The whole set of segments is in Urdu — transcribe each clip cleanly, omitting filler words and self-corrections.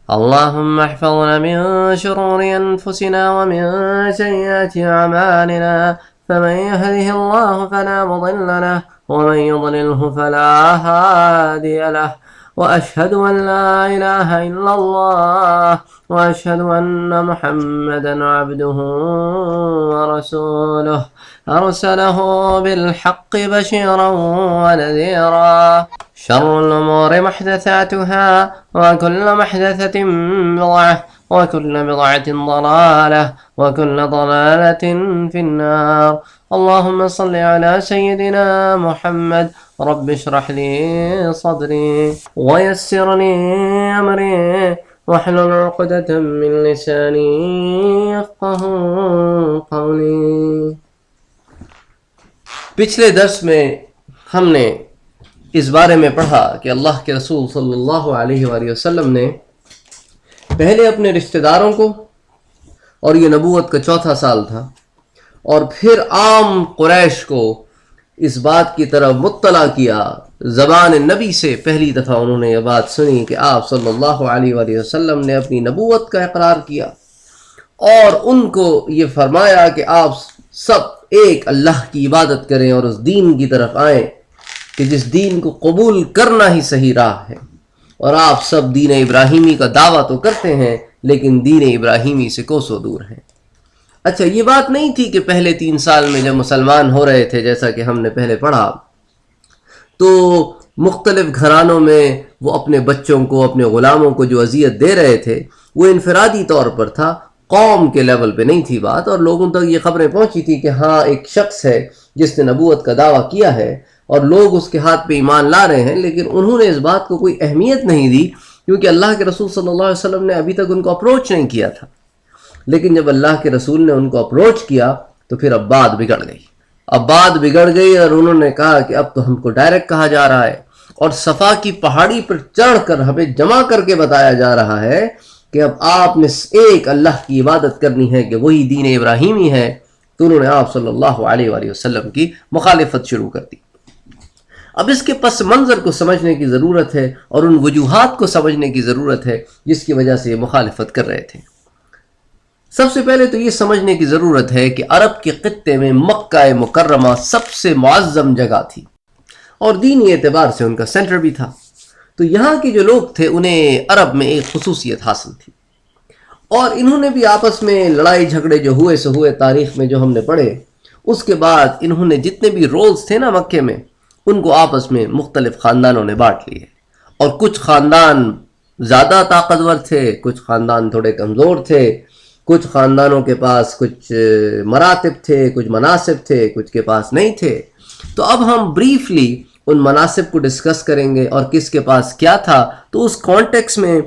اللهم احفظنا من شرور أنفسنا ومن سيئات أعمالنا، فمن يهده الله فلا مضل له ومن يضلله فلا هادي له، وأشهد أن لا إله إلا الله وأشهد أن محمدا عبده ورسوله أرسله بالحق بشيرا ونذيرا. شر الأمور محدثاتها وكل محدثة بدعة وكل بدعة ضلالة وكل ضلالة في النار. اللهم صل على سيدنا محمد. رب اشرح لي صدري ويسر لي أمري واحلل عقدة من لساني يفقه قولي. پچھلے درس میں ہم نے اس بارے میں پڑھا کہ اللہ کے رسول صلی اللہ علیہ وآلہ وسلم نے پہلے اپنے رشتہ داروں کو، اور یہ نبوت کا 4تھا سال تھا، اور پھر عام قریش کو اس بات کی طرف مطلع کیا. زبان نبی سے پہلی دفعہ انہوں نے یہ بات سنی کہ آپ صلی اللہ علیہ وآلہ وسلم نے اپنی نبوت کا اقرار کیا، اور ان کو یہ فرمایا کہ آپ سب ایک اللہ کی عبادت کریں اور اس دین کی طرف آئیں کہ جس دین کو قبول کرنا ہی صحیح راہ ہے. اور آپ سب دین ابراہیمی کا دعویٰ تو کرتے ہیں لیکن دین ابراہیمی سے کوسوں دور ہیں. اچھا، یہ بات نہیں تھی کہ پہلے 3 سال میں جب مسلمان ہو رہے تھے، جیسا کہ ہم نے پہلے پڑھا، تو مختلف گھرانوں میں وہ اپنے بچوں کو، اپنے غلاموں کو جو اذیت دے رہے تھے وہ انفرادی طور پر تھا، قوم کے لیول پہ نہیں تھی بات. اور لوگوں تک یہ خبریں پہنچی تھی کہ ہاں ایک شخص ہے جس نے نبوت کا دعویٰ کیا ہے اور لوگ اس کے ہاتھ پہ ایمان لا رہے ہیں، لیکن انہوں نے اس بات کو کوئی اہمیت نہیں دی کیونکہ اللہ کے رسول صلی اللہ علیہ وسلم نے ابھی تک ان کو اپروچ نہیں کیا تھا. لیکن جب اللہ کے رسول نے ان کو اپروچ کیا تو پھر اب بات بگڑ گئی اور انہوں نے کہا کہ اب تو ہم کو ڈائریکٹ کہا جا رہا ہے اور صفا کی پہاڑی پر چڑھ کر ہمیں جمع کر کے بتایا جا رہا ہے کہ اب آپ نے ایک اللہ کی عبادت کرنی ہے کہ وہی دین ابراہیمی ہے. تو انہوں نے آپ صلی اللہ علیہ وآلہ وسلم کی مخالفت شروع کر دی. اب اس کے پس منظر کو سمجھنے کی ضرورت ہے اور ان وجوہات کو سمجھنے کی ضرورت ہے جس کی وجہ سے یہ مخالفت کر رہے تھے. سب سے پہلے تو یہ سمجھنے کی ضرورت ہے کہ عرب کے خطے میں مکہ مکرمہ سب سے معظم جگہ تھی اور دینی اعتبار سے ان کا سینٹر بھی تھا. تو یہاں کے جو لوگ تھے انہیں عرب میں ایک خصوصیت حاصل تھی، اور انہوں نے بھی آپس میں لڑائی جھگڑے جو ہوئے سو ہوئے تاریخ میں جو ہم نے پڑھے، اس کے بعد انہوں نے جتنے بھی رولز تھے نا مکے میں ان کو آپس میں مختلف خاندانوں نے بانٹ لیے، اور کچھ خاندان زیادہ طاقتور تھے، کچھ خاندان تھوڑے کمزور تھے، کچھ خاندانوں کے پاس کچھ مراتب تھے، کچھ مناصب تھے، کچھ کے پاس نہیں تھے. تو اب ہم بریفلی ان مناصب کو ڈسکس کریں گے اور کس کے پاس کیا تھا، تو اس کانٹیکس میں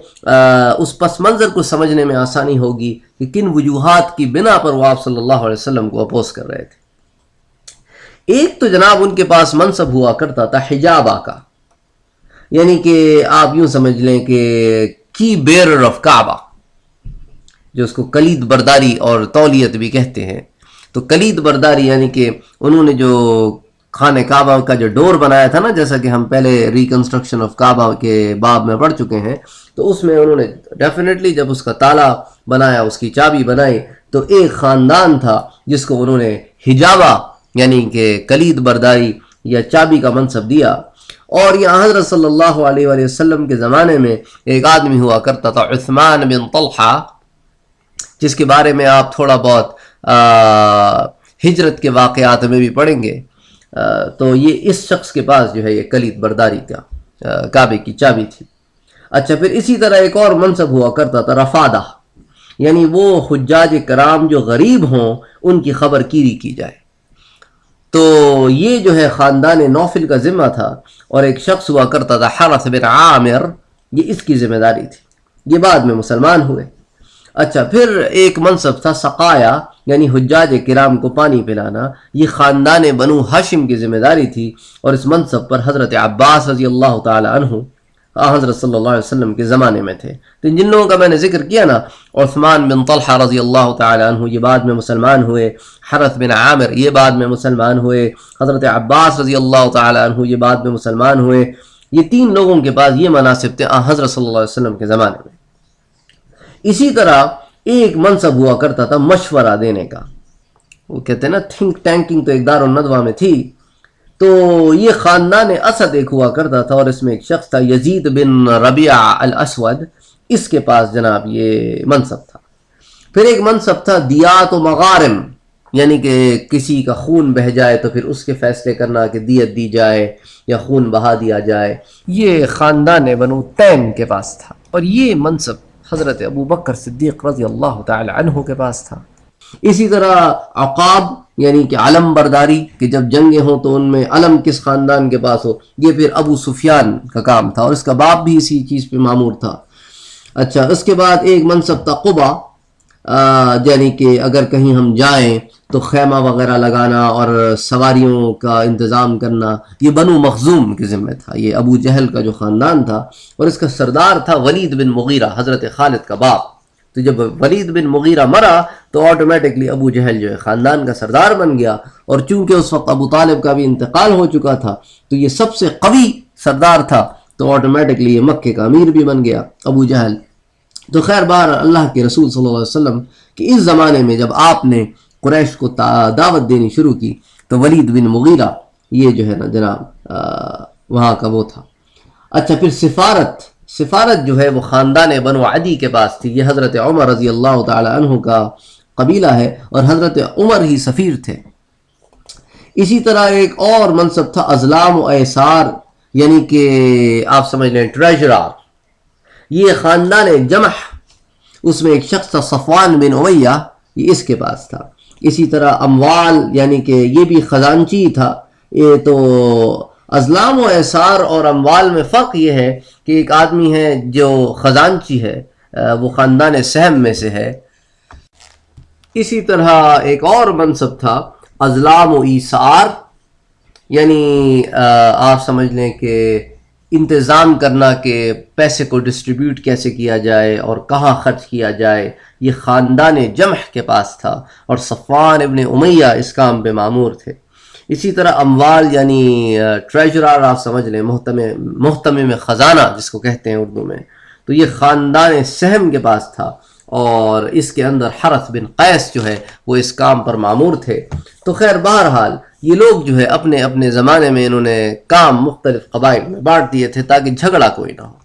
اس پس منظر کو سمجھنے میں آسانی ہوگی کہ کن وجوہات کی بنا پر وہ آپ صلی اللہ علیہ وسلم کو اپوز کر رہے تھے. ایک تو جناب ان کے پاس منصب ہوا کرتا تھا حجابہ کا، یعنی کہ آپ یوں سمجھ لیں کہ کی بیرر آف کعبہ، جو اس کو کلید برداری اور تولیت بھی کہتے ہیں. تو کلید برداری یعنی کہ انہوں نے جو خانہ کعبہ کا جو ڈور بنایا تھا نا، جیسا کہ ہم پہلے ریکنسٹرکشن آف کعبہ کے باب میں پڑھ چکے ہیں، تو اس میں انہوں نے ڈیفینیٹلی جب اس کا تالا بنایا، اس کی چابی بنائی، تو ایک خاندان تھا جس کو انہوں نے حجابہ یعنی کہ کلید برداری یا چابی کا منصب دیا. اور یہاں حضرت صلی اللہ علیہ وآلہ وسلم کے زمانے میں ایک آدمی ہوا کرتا تھا عثمان بن طلحہ، جس کے بارے میں آپ تھوڑا بہت ہجرت کے واقعات میں بھی پڑھیں گے. تو یہ اس شخص کے پاس جو ہے یہ کلید برداری کا کعبے کی چابی تھی. اچھا، پھر اسی طرح ایک اور منصب ہوا کرتا تھا رفادہ، یعنی وہ حجاج کرام جو غریب ہوں ان کی خبر گیری کی جائے. تو یہ جو ہے خاندان نوفل کا ذمہ تھا، اور ایک شخص ہوا کرتا تھا حارث بن عامر، یہ اس کی ذمہ داری تھی. یہ بعد میں مسلمان ہوئے. اچھا، پھر ایک منصب تھا سقایا، یعنی حجاج کرام کو پانی پلانا، یہ خاندان بنو ہاشم کی ذمہ داری تھی. اور اس منصب پر حضرت عباس رضی اللہ تعالی عنہ حضرت صلی اللہ علیہ وسلم کے زمانے میں تھے. تو جن لوگوں کا میں نے ذکر کیا نا، عثمان بن طلحہ رضی اللہ تعالی عنہ یہ بعد میں مسلمان ہوئے، حارث بن عامر یہ بعد میں مسلمان ہوئے، حضرت عباس رضی اللہ تعالی عنہ یہ بعد میں مسلمان ہوئے. یہ 3 لوگوں کے پاس یہ مناصب تھے حضرت صلی اللہ علیہ وسلم کے زمانے میں. اسی طرح ایک منصب ہوا کرتا تھا مشورہ دینے کا، وہ کہتے ہیں نا تھنک ٹینکنگ تو ایک دار الندوہ میں تھی، تو یہ خاندان اسد ایک ہوا کرتا تھا، اور اس میں ایک شخص تھا یزید بن ربیعہ الاسود، اس کے پاس جناب یہ منصب تھا۔ پھر ایک منصب تھا دیات و مغارم، یعنی کہ کسی کا خون بہہ جائے تو پھر اس کے فیصلے کرنا کہ دیت دی جائے یا خون بہا دیا جائے، یہ خاندان بنو تیم کے پاس تھا، اور یہ منصب حضرت ابو بکر صدیق رضی اللہ تعالی عنہ کے پاس تھا۔ اسی طرح عقاب یعنی کہ علم برداری، کہ جب جنگیں ہوں تو ان میں علم کس خاندان کے پاس ہو، یہ پھر ابو سفیان کا کام تھا، اور اس کا باپ بھی اسی چیز پہ معمور تھا۔ اچھا، اس کے بعد ایک منصب تھا قبا، یعنی کہ اگر کہیں ہم جائیں تو خیمہ وغیرہ لگانا اور سواریوں کا انتظام کرنا، یہ بنو مخزوم کے ذمہ تھا، یہ ابو جہل کا جو خاندان تھا، اور اس کا سردار تھا ولید بن مغیرہ، حضرت خالد کا باپ۔ تو جب ولید بن مغیرہ مرا تو آٹومیٹکلی ابو جہل جو ہے خاندان کا سردار بن گیا، اور چونکہ اس وقت ابو طالب کا بھی انتقال ہو چکا تھا تو یہ سب سے قوی سردار تھا، تو آٹومیٹکلی یہ مکے کا امیر بھی بن گیا ابو جہل۔ تو خیر بار اللہ کے رسول صلی اللہ علیہ وسلم کہ اس زمانے میں جب آپ نے قریش کو دعوت دینی شروع کی تو ولید بن مغیرہ یہ جو ہے نا جناب وہاں کا وہ تھا۔ اچھا، پھر سفارت جو ہے وہ خاندان بنو عدی کے پاس تھی، یہ حضرت عمر رضی اللہ تعالی عنہ کا قبیلہ ہے، اور حضرت عمر ہی سفیر تھے۔ اسی طرح ایک اور منصب تھا ازلام و ایسار، یعنی کہ آپ سمجھ لیں ٹریجرار، یہ خاندان جمح، اس میں ایک شخص تھا صفوان بن امیہ، یہ اس کے پاس تھا۔ اسی طرح اموال، یعنی کہ یہ بھی خزانچی تھا۔ یہ تو ازلام و ایسار اور اموال میں فرق یہ ہے کہ ایک آدمی ہے جو خزانچی ہے، وہ خاندان سہم میں سے ہے۔ اسی طرح ایک اور منصب تھا ازلام و ایثار، یعنی آپ سمجھ لیں کہ انتظام کرنا کہ پیسے کو ڈسٹریبیوٹ کیسے کیا جائے اور کہاں خرچ کیا جائے، یہ خاندان جمح کے پاس تھا، اور صفوان ابن امیہ اس کام پہ معمور تھے۔ اسی طرح اموال یعنی ٹریجرار، آپ سمجھ لیں محتمم خزانہ جس کو کہتے ہیں اردو میں، تو یہ خاندان سہم کے پاس تھا، اور اس کے اندر حرث بن قیس جو ہے وہ اس کام پر معمور تھے۔ تو خیر بہرحال یہ لوگ جو ہے اپنے اپنے زمانے میں انہوں نے کام مختلف قبائل میں بانٹ دیے تھے تاکہ جھگڑا کوئی نہ ہو۔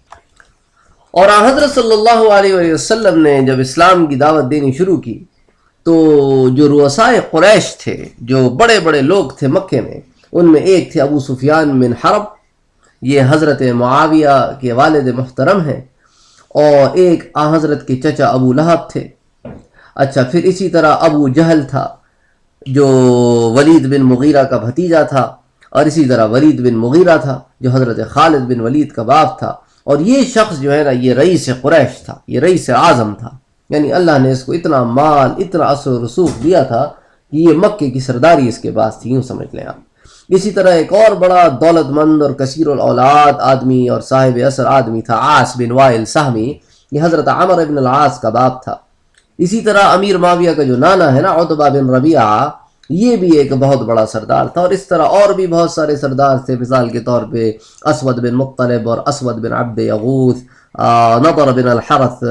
اور حضرت صلی اللہ علیہ وسلم نے جب اسلام کی دعوت دینی شروع کی تو جو رؤسائے قریش تھے، جو بڑے بڑے لوگ تھے مکے میں، ان میں ایک تھے ابو سفیان بن حرب، یہ حضرت معاویہ کے والد محترم ہیں، اور ایک حضرت کے چچا ابو لہب تھے۔ اچھا، پھر اسی طرح ابو جہل تھا جو ولید بن مغیرہ کا بھتیجا تھا، اور اسی طرح ولید بن مغیرہ تھا جو حضرت خالد بن ولید کا باپ تھا، اور یہ شخص جو ہے نا یہ رئیس قریش تھا، یہ رئیس اعظم تھا، یعنی اللہ نے اس کو اتنا مال، اتنا اثر و رسوخ دیا تھا کہ یہ مکے کی سرداری اس کے پاس تھی، یوں سمجھ لیں آپ۔ اسی طرح ایک اور بڑا دولت مند اور کثیر الاولاد آدمی اور صاحب اثر آدمی تھا عاص بن وائل سہمی، یہ حضرت عمر بن العاص کا باپ تھا۔ اسی طرح امیر معاویہ کا جو نانا ہے نا عتبہ بن ربیعہ، یہ بھی ایک بہت بڑا سردار تھا، اور اس طرح اور بھی بہت سارے سردار تھے، مثال کے طور پہ اسود بن مطلب اور اسود بن عبد یغوث، نضر بن الحرث،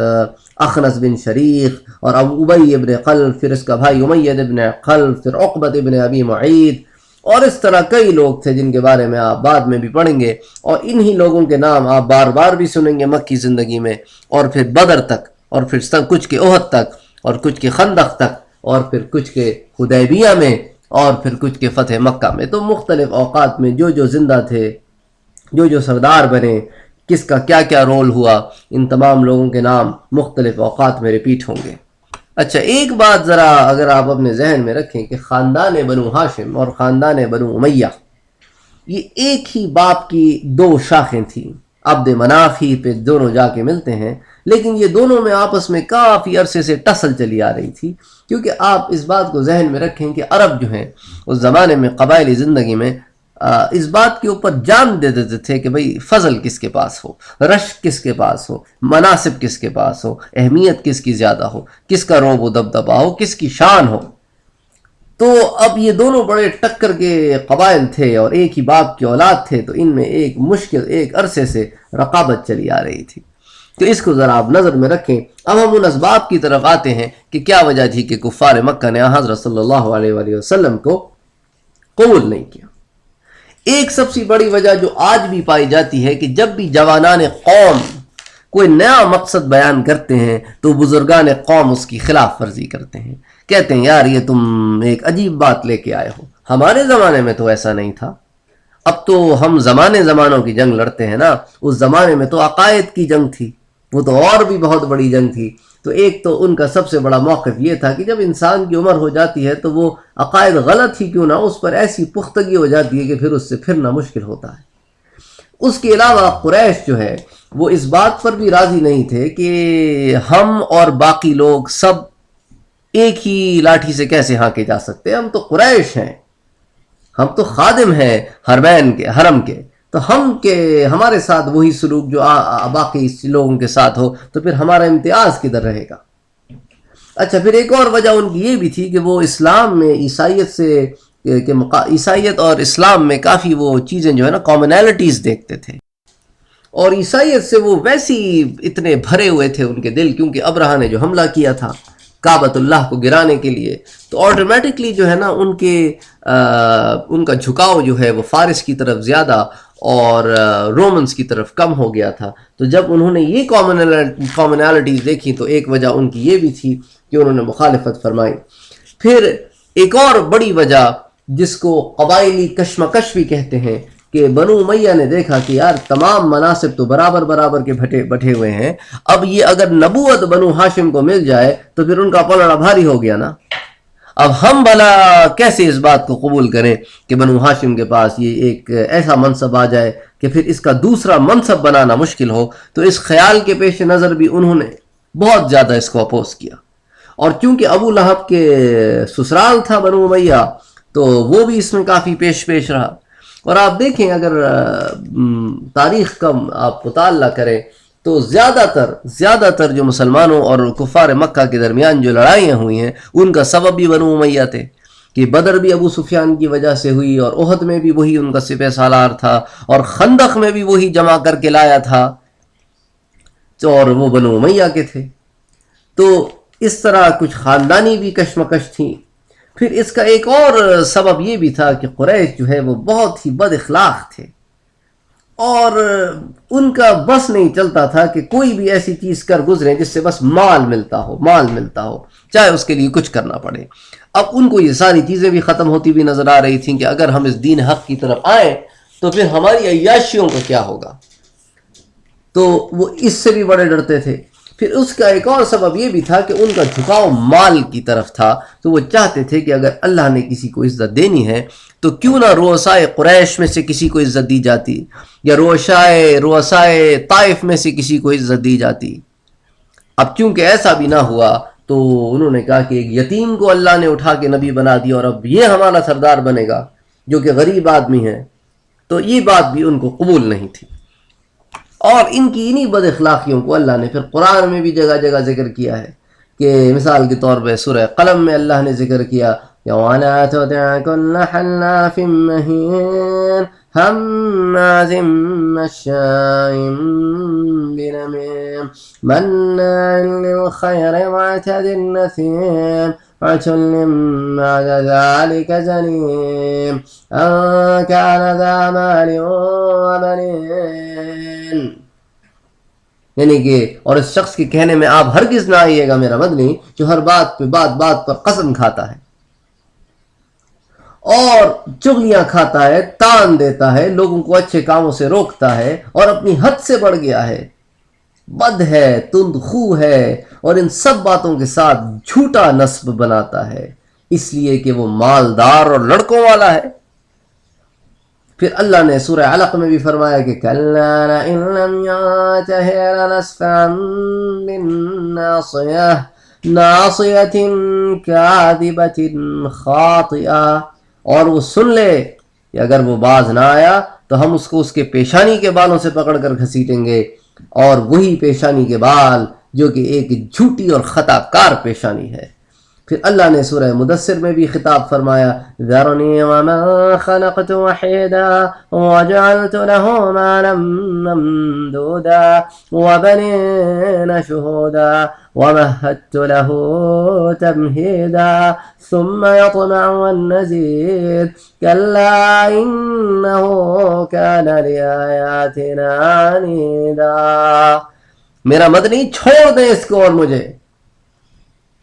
اخنس بن شریق، اور ابو ابی بن قلب، پھر اس کا بھائی امیہ بن قلب، پھر عقبۃ بن ابی معیط، اور اس طرح کئی لوگ تھے جن کے بارے میں آپ بعد میں بھی پڑھیں گے، اور انہی لوگوں کے نام آپ بار بار بھی سنیں گے مکی زندگی میں، اور پھر بدر تک، اور پھر کچھ کے احد تک، اور کچھ کے خندق تک، اور پھر کچھ کے حدیبیہ میں، اور پھر کچھ کے فتح مکہ میں۔ تو مختلف اوقات میں جو زندہ تھے، جو سردار بنے، کس کا کیا کیا رول ہوا، ان تمام لوگوں کے نام مختلف اوقات میں ریپیٹ ہوں گے۔ اچھا، ایک بات ذرا اگر آپ اپنے ذہن میں رکھیں کہ خاندان بنو ہاشم اور خاندان بنو امیہ یہ ایک ہی باپ کی دو شاخیں تھیں، عبد مناف ہی پہ دونوں جا کے ملتے ہیں، لیکن یہ دونوں میں آپس میں کافی عرصے سے ٹسل چلی آ رہی تھی، کیونکہ آپ اس بات کو ذہن میں رکھیں کہ عرب جو ہیں اس زمانے میں قبائلی زندگی میں اس بات کے اوپر جان دے دیتے تھے کہ بھئی فضل کس کے پاس ہو، رشک کس کے پاس ہو، مناصب کس کے پاس ہو، اہمیت کس کی زیادہ ہو، کس کا روب و دبدبا ہو، کس کی شان ہو۔ تو اب یہ دونوں بڑے ٹکر کے قبائل تھے اور ایک ہی باپ کی اولاد تھے، تو ان میں ایک عرصے سے رقابت چلی آ رہی تھی۔ تو اس کو ذرا آپ نظر میں رکھیں۔ اب ہم ان اسباب کی طرف آتے ہیں کہ کیا وجہ تھی کہ کفار مکہ نے حضرت صلی اللہ علیہ وآلہ وسلم کو قبول نہیں کیا۔ ایک سب سے بڑی وجہ جو آج بھی پائی جاتی ہے کہ جب بھی جوانان قوم کوئی نیا مقصد بیان کرتے ہیں تو بزرگان قوم اس کی خلاف ورزی کرتے ہیں، کہتے ہیں یار یہ تم ایک عجیب بات لے کے آئے ہو، ہمارے زمانے میں تو ایسا نہیں تھا۔ اب تو ہم زمانوں کی جنگ لڑتے ہیں نا، اس زمانے میں تو عقائد کی جنگ تھی، وہ تو اور بھی بہت بڑی جنگ تھی۔ تو ایک تو ان کا سب سے بڑا موقف یہ تھا کہ جب انسان کی عمر ہو جاتی ہے تو وہ عقائد غلط ہی کیوں نہ اس پر ایسی پختگی ہو جاتی ہے کہ پھر اس سے پھرنا مشکل ہوتا ہے۔ اس کے علاوہ قریش جو ہے وہ اس بات پر بھی راضی نہیں تھے کہ ہم اور باقی لوگ سب ایک ہی لاٹھی سے کیسے ہانکے جا سکتے ہیں، ہم تو قریش ہیں، ہم تو خادم ہیں حرمین کے، حرم کے، تو ہمارے ساتھ وہی سلوک جو باقی لوگوں کے ساتھ ہو تو پھر ہمارا امتیاز کدھر رہے گا۔ اچھا، پھر ایک اور وجہ ان کی یہ بھی تھی کہ وہ اسلام میں عیسائیت اور اسلام میں کافی وہ چیزیں جو ہے نا کامنالٹیز دیکھتے تھے، اور عیسائیت سے وہ ویسی اتنے بھرے ہوئے تھے ان کے دل، کیونکہ ابرہہ نے جو حملہ کیا تھا کعبۃ اللہ کو گرانے کے لیے، تو آٹومیٹکلی جو ہے نا ان کا جھکاؤ جو ہے وہ فارس کی طرف زیادہ اور رومنز کی طرف کم ہو گیا تھا۔ تو جب انہوں نے یہ کامنالٹیز دیکھی تو ایک وجہ ان کی یہ بھی تھی کہ انہوں نے مخالفت فرمائی۔ پھر ایک اور بڑی وجہ جس کو قبائلی کشمکش بھی کہتے ہیں کہ بنو امیہ نے دیکھا کہ یار تمام مناصب تو برابر کے بٹے ہوئے ہیں، اب یہ اگر نبوت بنو ہاشم کو مل جائے تو پھر ان کا پلڑا بھاری ہو گیا نا، اب ہم بھلا کیسے اس بات کو قبول کریں کہ بنو ہاشم کے پاس یہ ایک ایسا منصب آ جائے کہ پھر اس کا دوسرا منصب بنانا مشکل ہو۔ تو اس خیال کے پیش نظر بھی انہوں نے بہت زیادہ اس کو اپوز کیا، اور چونکہ ابو لہب کے سسرال تھا بنو امیہ تو وہ بھی اس میں کافی پیش رہا۔ اور آپ دیکھیں اگر تاریخ کا آپ مطالعہ کریں تو زیادہ تر جو مسلمانوں اور کفار مکہ کے درمیان جو لڑائیاں ہوئی ہیں ان کا سبب بھی بنو امیہ تھے، کہ بدر بھی ابو سفیان کی وجہ سے ہوئی، اور احد میں بھی وہی ان کا سپہ سالار تھا، اور خندق میں بھی وہی جمع کر کے لایا تھا، اور وہ بنو امیہ کے تھے۔ تو اس طرح کچھ خاندانی بھی کشمکش تھی۔ پھر اس کا ایک اور سبب یہ بھی تھا کہ قریش جو ہے وہ بہت ہی بد اخلاق تھے، اور ان کا بس نہیں چلتا تھا کہ کوئی بھی ایسی چیز کر گزرے جس سے بس مال ملتا ہو چاہے اس کے لیے کچھ کرنا پڑے۔ اب ان کو یہ ساری چیزیں بھی ختم ہوتی بھی نظر آ رہی تھیں کہ اگر ہم اس دین حق کی طرف آئیں تو پھر ہماری عیاشیوں کا کیا ہوگا، تو وہ اس سے بھی بڑے ڈرتے تھے۔ پھر اس کا ایک اور سبب یہ بھی تھا کہ ان کا جھکاؤ مال کی طرف تھا، تو وہ چاہتے تھے کہ اگر اللہ نے کسی کو عزت دینی ہے تو کیوں نہ رؤسائے قریش میں سے کسی کو عزت دی جاتی، یا رؤسائے طائف میں سے کسی کو عزت دی جاتی۔ اب چونکہ ایسا بھی نہ ہوا تو انہوں نے کہا کہ ایک یتیم کو اللہ نے اٹھا کے نبی بنا دیا اور اب یہ ہمارا سردار بنے گا جو کہ غریب آدمی ہے، تو یہ بات بھی ان کو قبول نہیں تھی۔ اور ان کی انہی بد اخلاقیوں کو اللہ نے پھر قرآن میں بھی جگہ جگہ ذکر کیا ہے، کہ مثال کے طور پہ سورہ قلم میں اللہ نے ذکر کیا وَلَا تُطِعْ كُلَّ حَلَّافٍ مَّهِينٍ هَمَّازٍ مَّشَّاءٍ بِنَمِيمٍ مَّنَّاعٍ لِّلْخَيْرِ مُعْتَدٍ أَثِيمٍ عُتُلٍّ بَعْدَ ذَلِكَ زَنِيمٍ أَن كَانَ ذَا مَالٍ وَبَنِينَ۔ یعنی کہ اور اس شخص کے کہنے میں آپ ہرگز نہ آئیے گا میرا مدنی، جو ہر بات پہ بات پر قسم کھاتا ہے اور چغلیاں کھاتا ہے، تان دیتا ہے، لوگوں کو اچھے کاموں سے روکتا ہے اور اپنی حد سے بڑھ گیا ہے، بد ہے، تند خو ہے، اور ان سب باتوں کے ساتھ جھوٹا نسب بناتا ہے، اس لیے کہ وہ مالدار اور لڑکوں والا ہے۔ پھر اللہ نے سورہ علق میں بھی فرمایا کہ كَلَّا لَئِن لَّمْ يَنتَهِ لَنَسْفَعًا بِالنَّاصِيَةِ نَاصِيَةٍ كَاذِبَةٍ خَاطِئَةٍ، اور وہ سن لے کہ اگر وہ باز نہ آیا تو ہم اس کو اس کے پیشانی کے بالوں سے پکڑ کر گھسیٹیں گے، اور وہی پیشانی کے بال جو کہ ایک جھوٹی اور خطا کار پیشانی ہے۔ پھر اللہ نے سورہ مدثر میں بھی خطاب فرمایا ذرنی ومن خلقت وحیدا وجعلت له مالا ممدودا وبنین شہودا ومهدت له تمہیدا ثم يطمع ان نزيد كلا انه كان لآياتنا عنيدا. میرا مدنی چھوڑ دیں اس کو اور مجھے،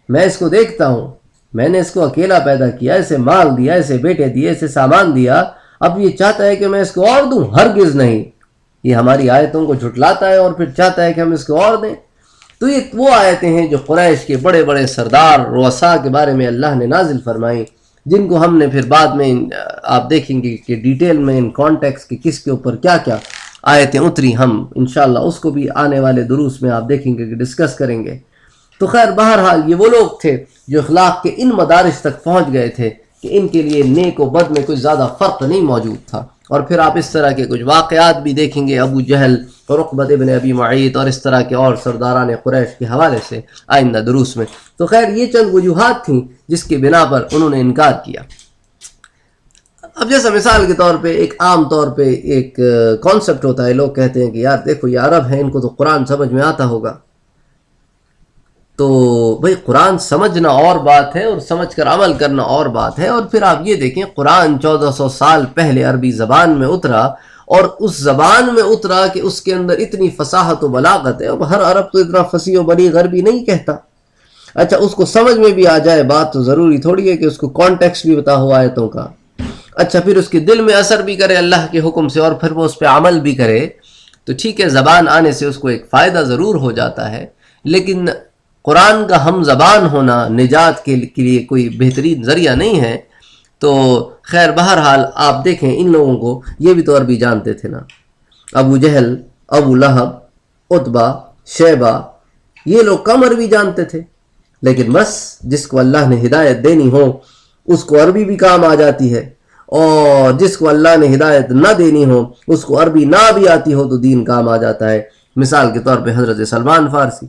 میں اس کو دیکھتا ہوں، میں نے اس کو اکیلا پیدا کیا، اسے مال دیا، اسے بیٹے دیے، اسے سامان دیا، اب یہ چاہتا ہے کہ میں اس کو اور دوں؟ ہرگز نہیں. یہ ہماری آیتوں کو جھٹلاتا ہے اور پھر چاہتا ہے کہ ہم اس کو اور دیں. تو یہ وہ آیتیں ہیں جو قریش کے بڑے بڑے سردار رؤساء کے بارے میں اللہ نے نازل فرمائیں، جن کو ہم نے پھر بعد میں آپ دیکھیں گے کہ ڈیٹیل میں ان کانٹیکس کے کس کے اوپر کیا کیا آیتیں اتری، ہم انشاءاللہ اس کو بھی آنے والے دروس میں آپ دیکھیں گے کہ ڈسکس کریں گے. تو خیر بہرحال یہ وہ لوگ تھے جو اخلاق کے ان مدارج تک پہنچ گئے تھے کہ ان کے لیے نیک و بد میں کچھ زیادہ فرق نہیں موجود تھا. اور پھر آپ اس طرح کے کچھ واقعات بھی دیکھیں گے ابو جہل اور عقبہ ابن ابی معیط اور اس طرح کے اور سرداران قریش کے حوالے سے آئندہ دروس میں. تو خیر یہ چند وجوہات تھیں جس کی بنا پر انہوں نے انکار کیا. اب جیسا مثال کے طور پہ ایک عام طور پہ ایک کانسیپٹ ہوتا ہے، لوگ کہتے ہیں کہ یار دیکھو یہ عرب ہیں، ان کو تو قرآن سمجھ میں آتا ہوگا. تو بھئی قرآن سمجھنا اور بات ہے اور سمجھ کر عمل کرنا اور بات ہے. اور پھر آپ یہ دیکھیں قرآن 1400 سال پہلے عربی زبان میں اترا اور اس زبان میں اترا کہ اس کے اندر اتنی فصاحت و بلاغت ہے. اب ہر عرب تو اتنا فصیح و بلیغ عربی نہیں کہتا. اچھا اس کو سمجھ میں بھی آ جائے بات تو ضروری تھوڑی ہے کہ اس کو کانٹیکسٹ بھی بتا ہوا آیتوں کا. اچھا پھر اس کے دل میں اثر بھی کرے اللہ کے حکم سے اور پھر وہ اس پہ عمل بھی کرے. تو ٹھیک ہے زبان آنے سے اس کو ایک فائدہ ضرور ہو جاتا ہے، لیکن قرآن کا ہم زبان ہونا نجات کے لیے کوئی بہترین ذریعہ نہیں ہے. تو خیر بہرحال آپ دیکھیں ان لوگوں کو یہ بھی تو عربی جانتے تھے نا، ابو جہل، ابو لہب، عتبہ، شیبہ، یہ لوگ کم عربی جانتے تھے. لیکن بس جس کو اللہ نے ہدایت دینی ہو اس کو عربی بھی کام آ جاتی ہے، اور جس کو اللہ نے ہدایت نہ دینی ہو اس کو عربی نہ بھی آتی ہو تو دین کام آ جاتا ہے. مثال کے طور پہ حضرت سلمان فارسی.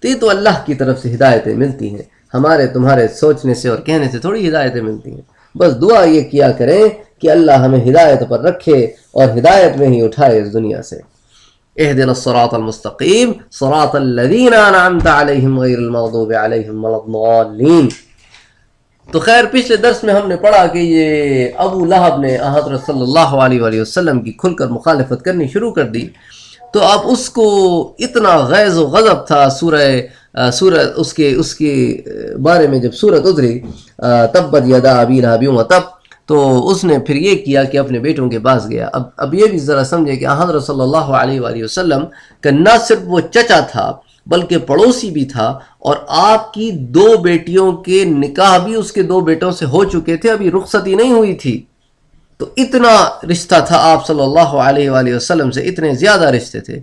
تو اللہ کی طرف سے ہدایتیں ملتی ہیں، ہمارے تمہارے سوچنے سے اور کہنے سے تھوڑی ہدایتیں ملتی ہیں. بس دعا یہ کیا کریں کہ اللہ ہمیں ہدایت پر رکھے اور ہدایت میں ہی اٹھائے اس دنیا سے. اہدنا الصراط المستقیم صراط الذین انعمت علیہم غیر المغضوب علیہم ولا الضالین. تو خیر پچھلے درس میں ہم نے پڑھا کہ یہ ابو لہب نے حضرت صلی اللہ علیہ وآلہ وسلم کی کھل کر مخالفت کرنی شروع کر دی. تو اب اس کو اتنا غیظ و غضب تھا سورہ اس کے بارے میں جب سورت اتری تبت یدا ابی لہب وتب، تو اس نے پھر یہ کیا کہ اپنے بیٹوں کے پاس گیا. اب یہ بھی ذرا سمجھے کہ حضرت صلی اللہ علیہ وآلہ وسلم کا نہ صرف وہ چچا تھا بلکہ پڑوسی بھی تھا، اور آپ کی 2 بیٹیوں کے نکاح بھی اس کے 2 بیٹوں سے ہو چکے تھے، ابھی رخصتی نہیں ہوئی تھی. تو اتنا رشتہ تھا آپ صلی اللہ علیہ وآلہ وسلم سے، اتنے زیادہ رشتے تھے.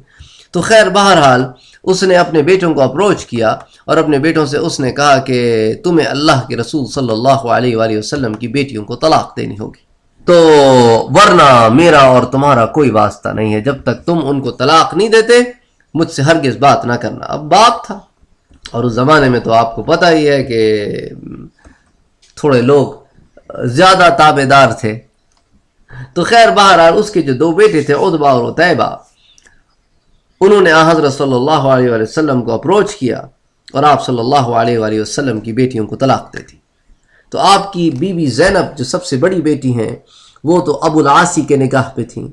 تو خیر بہرحال اس نے اپنے بیٹوں کو اپروچ کیا اور اپنے بیٹوں سے اس نے کہا کہ تمہیں اللہ کے رسول صلی اللہ علیہ وآلہ وسلم کی بیٹیوں کو طلاق دینی ہوگی، تو ورنہ میرا اور تمہارا کوئی واسطہ نہیں ہے. جب تک تم ان کو طلاق نہیں دیتے مجھ سے ہرگز بات نہ کرنا. اب باپ تھا اور اس زمانے میں تو آپ کو پتہ ہی ہے کہ تھوڑے لوگ زیادہ تابع دار تھے. تو خیر بہرحال اس کے جو 2 بیٹے تھے عتبہ اور عتیبہ، انہوں نے حضرت صلی اللہ علیہ وآلہ وسلم کو اپروچ کیا اور آپ صلی اللہ علیہ وآلہ وسلم کی بیٹیوں کو طلاق دے دی. تو آپ کی بیوی زینب جو سب سے بڑی بیٹی ہیں وہ تو ابو العاصی کے نکاح پہ تھیں،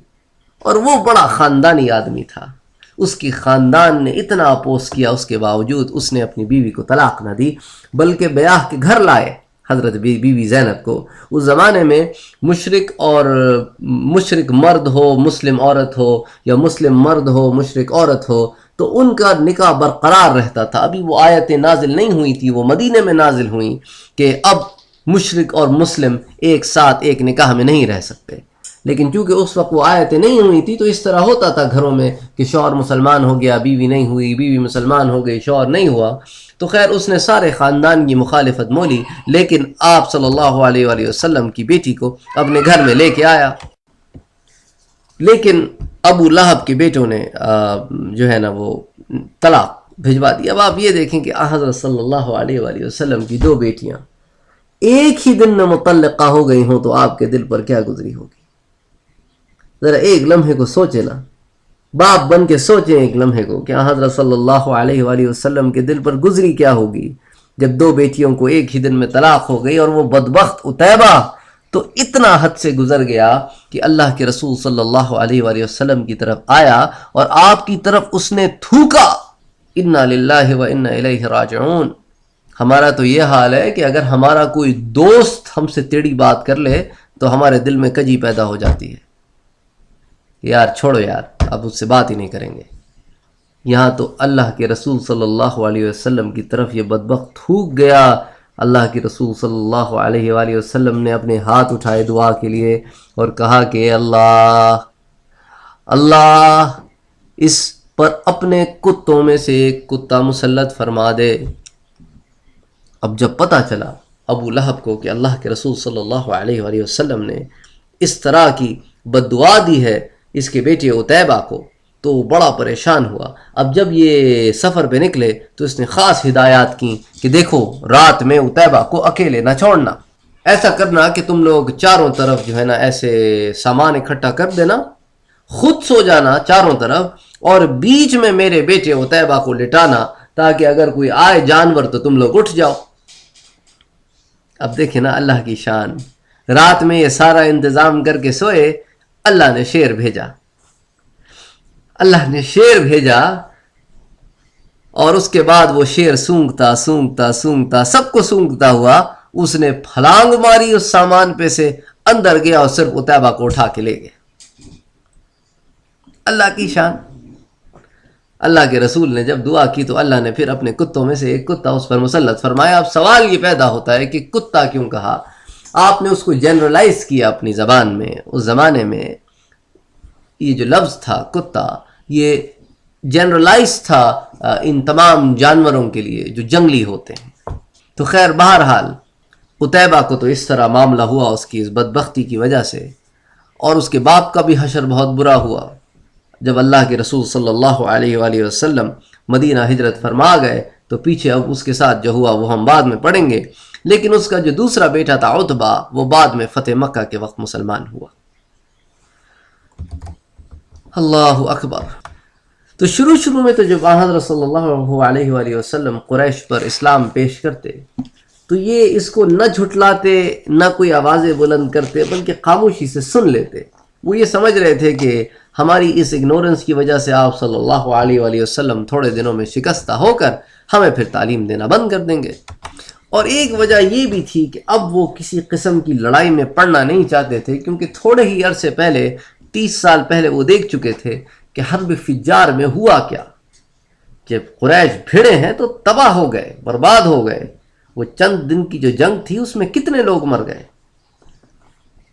اور وہ بڑا خاندانی آدمی تھا. اس کی خاندان نے اتنا اپوز کیا، اس کے باوجود اس نے اپنی بیوی کو طلاق نہ دی بلکہ بیاہ کے گھر لائے حضرت بیوی زینب کو. اس زمانے میں مشرک مرد ہو مسلم عورت ہو یا مسلم مرد ہو مشرک عورت ہو تو ان کا نکاح برقرار رہتا تھا. ابھی وہ آیتیں نازل نہیں ہوئی تھی، وہ مدینے میں نازل ہوئیں کہ اب مشرک اور مسلم ایک ساتھ ایک نکاح میں نہیں رہ سکتے. لیکن چونکہ اس وقت وہ آیتیں نہیں ہوئی تھی تو اس طرح ہوتا تھا گھروں میں کہ شوہر مسلمان ہو گیا بیوی نہیں ہوئی، بیوی مسلمان ہو گئی شوہر نہیں ہوا. تو خیر اس نے سارے خاندان کی مخالفت مولی، لیکن آپ صلی اللہ علیہ وآلہ وسلم کی بیٹی کو اپنے گھر میں لے کے آیا. لیکن ابو لہب کے بیٹوں نے جو ہے نا وہ طلاق بھجوا دی۔ اب آپ یہ دیکھیں کہ حضرت صلی اللہ علیہ وآلہ وسلم کی 2 بیٹیاں ایک ہی دن میں مطلقہ ہو گئی ہوں تو آپ کے دل پر کیا گزری ہوگی؟ ذرا ایک لمحے کو سوچے نا، باپ بن کے سوچیں ایک لمحے کو کہ حضرت صلی اللہ علیہ وآلہ وسلم کے دل پر گزری کیا ہوگی جب 2 بیٹیوں کو ایک ہی دن میں طلاق ہو گئی، اور وہ بدبخت عتیبہ تو اتنا حد سے گزر گیا کہ اللہ کے رسول صلی اللہ علیہ وآلہ وسلم کی طرف آیا اور آپ کی طرف اس نے تھوکا، انا للہ و انا الیہ راجعون۔ ہمارا تو یہ حال ہے کہ اگر ہمارا کوئی دوست ہم سے ٹیڑھی بات کر لے تو ہمارے دل میں کجی پیدا ہو جاتی ہے، یار چھوڑو یار، اب اس سے بات ہی نہیں کریں گے۔ یہاں تو اللہ کے رسول صلی اللہ علیہ وسلم کی طرف یہ بدبخت تھوک گیا۔ اللہ کے رسول صلی اللہ علیہ وآلہ وسلم نے اپنے ہاتھ اٹھائے دعا کے لیے اور کہا کہ اللہ اس پر اپنے کتوں میں سے ایک کتا مسلط فرما دے۔ اب جب پتہ چلا ابو لہب کو کہ اللہ کے رسول صلی اللہ علیہ وآلہ وسلم نے اس طرح کی بد دعا دی ہے اس کے بیٹے عتیبہ کو، تو بڑا پریشان ہوا۔ اب جب یہ سفر پہ نکلے تو اس نے خاص ہدایات کی کہ دیکھو رات میں عتیبہ کو اکیلے نہ چھوڑنا، ایسا کرنا کہ تم لوگ چاروں طرف جو ہے نا ایسے سامان اکٹھا کر دینا، خود سو جانا چاروں طرف، اور بیچ میں میرے بیٹے عتیبہ کو لٹانا تاکہ اگر کوئی آئے جانور تو تم لوگ اٹھ جاؤ۔ اب دیکھیں نا اللہ کی شان، رات میں یہ سارا انتظام کر کے سوئے، اللہ نے شیر بھیجا، اللہ نے شیر بھیجا، اور اس کے بعد وہ شیر سونگتا سونگتا سونگتا سب کو سونگتا ہوا، اس نے پھلانگ ماری اس سامان پہ سے، اندر گیا اور صرف عتیبہ کو اٹھا کے لے گیا۔ اللہ کی شان۔ اللہ کے رسول نے جب دعا کی تو اللہ نے پھر اپنے کتوں میں سے ایک کتا اس پر مسلط فرمایا۔ اب سوال یہ پیدا ہوتا ہے کہ کتا کیوں کہا؟ آپ نے اس کو جنرلائز کیا اپنی زبان میں۔ اس زمانے میں یہ جو لفظ تھا کتا، یہ جنرلائز تھا ان تمام جانوروں کے لیے جو جنگلی ہوتے ہیں۔ تو خیر بہرحال عتیبہ کو تو اس طرح معاملہ ہوا اس کی اس بدبختی کی وجہ سے، اور اس کے باپ کا بھی حشر بہت برا ہوا۔ جب اللہ کے رسول صلی اللہ علیہ وآلہ وسلم مدینہ ہجرت فرما گئے تو پیچھے اب اس کے ساتھ جو ہوا وہ ہم بعد میں پڑھیں گے، لیکن اس کا جو دوسرا بیٹا تھا عتبہ، وہ بعد میں فتح مکہ کے وقت مسلمان ہوا۔ اللہ اکبر۔ تو شروع میں تو جب حضرت صلی اللہ علیہ وآلہ وسلم قریش پر اسلام پیش کرتے تو یہ اس کو نہ جھٹلاتے نہ کوئی آوازیں بلند کرتے، بلکہ خاموشی سے سن لیتے۔ وہ یہ سمجھ رہے تھے کہ ہماری اس اگنورنس کی وجہ سے آپ صلی اللہ علیہ وآلہ وسلم تھوڑے دنوں میں شکستہ ہو کر ہمیں پھر تعلیم دینا بند کر دیں گے۔ اور ایک وجہ یہ بھی تھی کہ اب وہ کسی قسم کی لڑائی میں پڑنا نہیں چاہتے تھے، کیونکہ تھوڑے ہی عرصے پہلے 30 سال پہلے وہ دیکھ چکے تھے کہ حرب فجار میں ہوا کیا۔ جب قریش بھیڑے ہیں تو تباہ ہو گئے، برباد ہو گئے۔ وہ چند دن کی جو جنگ تھی اس میں کتنے لوگ مر گئے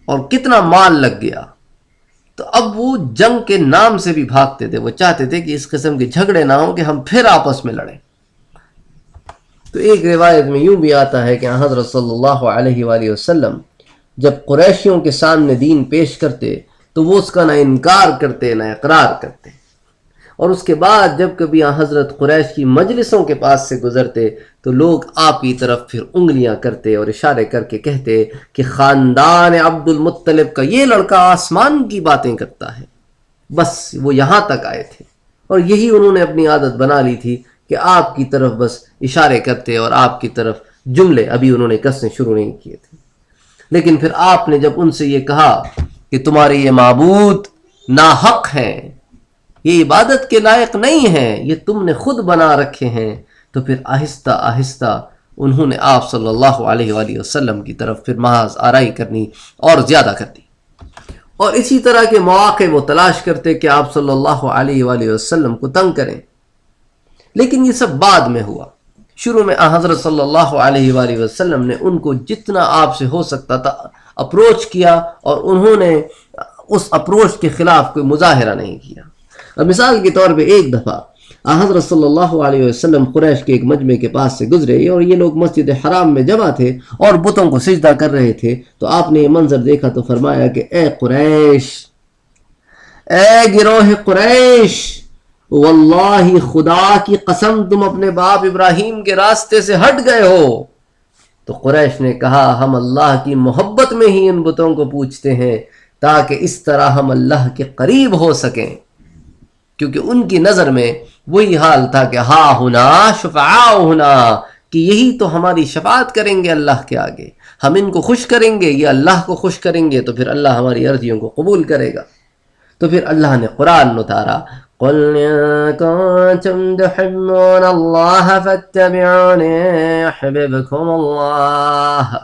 اور کتنا مال لگ گیا۔ تو اب وہ جنگ کے نام سے بھی بھاگتے تھے، وہ چاہتے تھے کہ اس قسم کے جھگڑے نہ ہوں کہ ہم پھر آپس میں لڑیں۔ تو ایک روایت میں یوں بھی آتا ہے کہ حضرت صلی اللہ علیہ وآلہ وسلم جب قریشیوں کے سامنے دین پیش کرتے تو وہ اس کا نہ انکار کرتے نہ اقرار کرتے، اور اس کے بعد جب کبھی حضرت قریش کی مجلسوں کے پاس سے گزرتے تو لوگ آپ کی طرف پھر انگلیاں کرتے اور اشارے کر کے کہتے کہ خاندان عبد المطلب کا یہ لڑکا آسمان کی باتیں کرتا ہے۔ بس وہ یہاں تک آئے تھے، اور یہی انہوں نے اپنی عادت بنا لی تھی کہ آپ کی طرف بس اشارے کرتے اور آپ کی طرف جملے ابھی انہوں نے کسنے شروع نہیں کیے تھے۔ لیکن پھر آپ نے جب ان سے یہ کہا کہ تمہارے یہ معبود ناحق ہیں، یہ عبادت کے لائق نہیں ہیں، یہ تم نے خود بنا رکھے ہیں، تو پھر آہستہ آہستہ انہوں نے آپ صلی اللہ علیہ وآلہ وسلم کی طرف پھر محض آرائی کرنی اور زیادہ کر دی، اور اسی طرح کے مواقع وہ تلاش کرتے کہ آپ صلی اللہ علیہ وآلہ وسلم کو تنگ کریں۔ لیکن یہ سب بعد میں ہوا۔ شروع میں حضرت صلی اللہ علیہ وآلہ وسلم نے ان کو جتنا آپ سے ہو سکتا تھا اپروچ کیا، اور انہوں نے اس اپروچ کے خلاف کوئی مظاہرہ نہیں کیا۔ اب مثال کے طور پہ ایک دفعہ حضرت صلی اللہ علیہ وسلم قریش کے ایک مجمع کے پاس سے گزرے، اور یہ لوگ مسجد حرام میں جمع تھے اور بتوں کو سجدہ کر رہے تھے۔ تو آپ نے یہ منظر دیکھا تو فرمایا کہ اے قریش، اے گروہ قریش، واللہ خدا کی قسم تم اپنے باپ ابراہیم کے راستے سے ہٹ گئے ہو۔ تو قریش نے کہا ہم اللہ کی محبت میں ہی ان بتوں کو پوجتے ہیں تاکہ اس طرح ہم اللہ کے قریب ہو سکیں، کیونکہ ان کی نظر میں وہی حال تھا کہ ہا ہنا شفعاؤنا، کہ یہی تو ہماری شفاعت کریں گے اللہ کے آگے، ہم ان کو خوش کریں گے، یہ اللہ کو خوش کریں گے تو پھر اللہ ہماری عرضیوں کو قبول کرے گا۔ تو پھر اللہ نے قرآن اتارا، قل ان کنتم تحبون اللہ فاتبعونی یحببکم اللہ،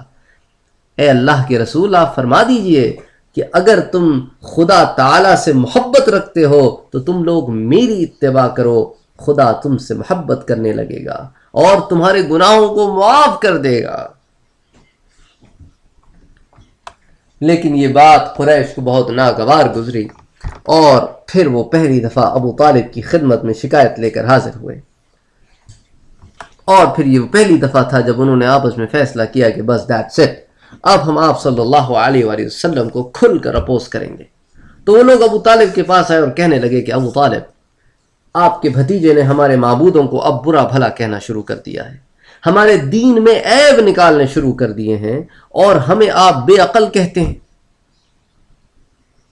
اے اللہ کے رسول آپ فرما دیجئے کہ اگر تم خدا تعالی سے محبت رکھتے ہو تو تم لوگ میری اتباع کرو، خدا تم سے محبت کرنے لگے گا اور تمہارے گناہوں کو معاف کر دے گا۔ لیکن یہ بات قریش کو بہت ناگوار گزری، اور پھر وہ پہلی دفعہ ابو طالب کی خدمت میں شکایت لے کر حاضر ہوئے، اور پھر یہ پہلی دفعہ تھا جب انہوں نے آپس میں فیصلہ کیا کہ بس دیٹس اٹ، اب ہم آپ صلی اللہ علیہ وآلہ وسلم کو کھل کر اپوز کریں گے۔ تو وہ لوگ ابو طالب کے پاس آئے اور کہنے لگے کہ ابو طالب، آپ کے بھتیجے نے ہمارے معبودوں کو اب برا بھلا کہنا شروع کر دیا ہے، ہمارے دین میں عیب نکالنے شروع کر دیے ہیں، اور ہمیں آپ بے عقل کہتے ہیں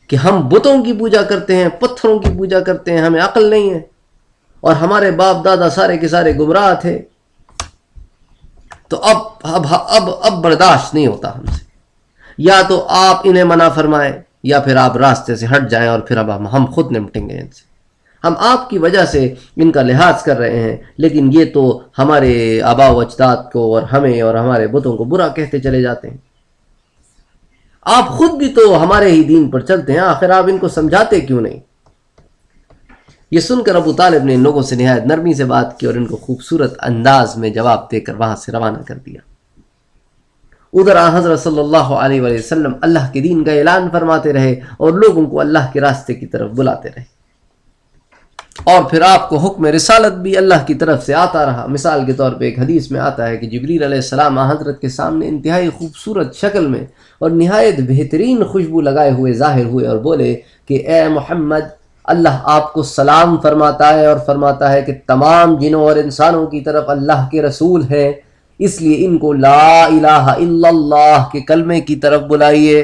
کہ ہم بتوں کی پوجا کرتے ہیں، پتھروں کی پوجا کرتے ہیں، ہمیں عقل نہیں ہے، اور ہمارے باپ دادا سارے کے سارے گمراہ تھے۔ تو اب برداشت نہیں ہوتا ہم سے، یا تو آپ انہیں منع فرمائیں یا پھر آپ راستے سے ہٹ جائیں، اور پھر اب ہم خود نمٹیں گے ان سے۔ ہم آپ کی وجہ سے ان کا لحاظ کر رہے ہیں، لیکن یہ تو ہمارے آباء و اجداد کو اور ہمیں اور ہمارے بتوں کو برا کہتے چلے جاتے ہیں۔ آپ خود بھی تو ہمارے ہی دین پر چلتے ہیں، آخر آپ ان کو سمجھاتے کیوں نہیں؟ یہ سن کر ابو طالب نے ان لوگوں سے نہایت نرمی سے بات کی اور ان کو خوبصورت انداز میں جواب دے کر وہاں سے روانہ کر دیا۔ ادھر حضرت صلی اللہ علیہ وآلہ وسلم اللہ کے دین کا اعلان فرماتے رہے اور لوگوں کو اللہ کے راستے کی طرف بلاتے رہے، اور پھر آپ کو حکم رسالت بھی اللہ کی طرف سے آتا رہا۔ مثال کے طور پہ ایک حدیث میں آتا ہے کہ جبریل علیہ السلام حضرت کے سامنے انتہائی خوبصورت شکل میں اور نہایت بہترین خوشبو لگائے ہوئے ظاہر ہوئے اور بولے کہ اے محمد، اللہ آپ کو سلام فرماتا ہے اور فرماتا ہے کہ تمام جنوں اور انسانوں کی طرف اللہ کے رسول ہیں، اس لیے ان کو لا الہ الا اللہ کے کلمے کی طرف بلائیے۔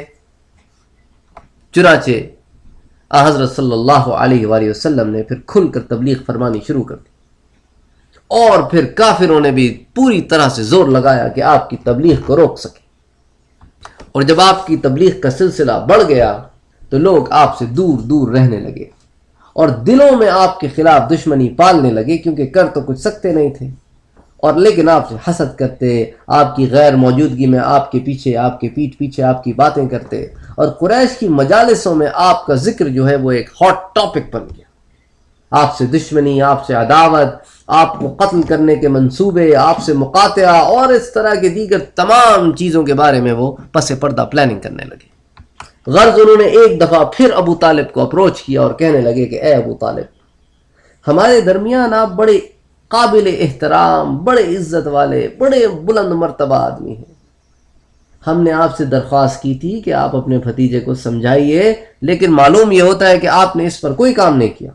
چنانچہ حضرت صلی اللہ علیہ وآلہ وسلم نے پھر کھل کر تبلیغ فرمانی شروع کر دی، اور پھر کافروں نے بھی پوری طرح سے زور لگایا کہ آپ کی تبلیغ کو روک سکے، اور جب آپ کی تبلیغ کا سلسلہ بڑھ گیا تو لوگ آپ سے دور دور رہنے لگے اور دلوں میں آپ کے خلاف دشمنی پالنے لگے، کیونکہ کر تو کچھ سکتے نہیں تھے، اور لیکن آپ سے حسد کرتے، آپ کی غیر موجودگی میں آپ کے پیچھے، آپ کے پیٹھ پیچھے آپ کی باتیں کرتے، اور قریش کی مجالسوں میں آپ کا ذکر جو ہے وہ ایک ہاٹ ٹاپک بن گیا۔ آپ سے دشمنی، آپ سے عداوت، آپ کو قتل کرنے کے منصوبے، آپ سے مقاطعہ اور اس طرح کے دیگر تمام چیزوں کے بارے میں وہ پس پردہ پلاننگ کرنے لگے۔ غرض انہوں نے ایک دفعہ پھر ابو طالب کو اپروچ کیا اور کہنے لگے کہ اے ابو طالب، ہمارے درمیان آپ بڑے قابل احترام، بڑے عزت والے، بڑے بلند مرتبہ آدمی ہیں، ہم نے آپ سے درخواست کی تھی کہ آپ اپنے بھتیجے کو سمجھائیے، لیکن معلوم یہ ہوتا ہے کہ آپ نے اس پر کوئی کام نہیں کیا۔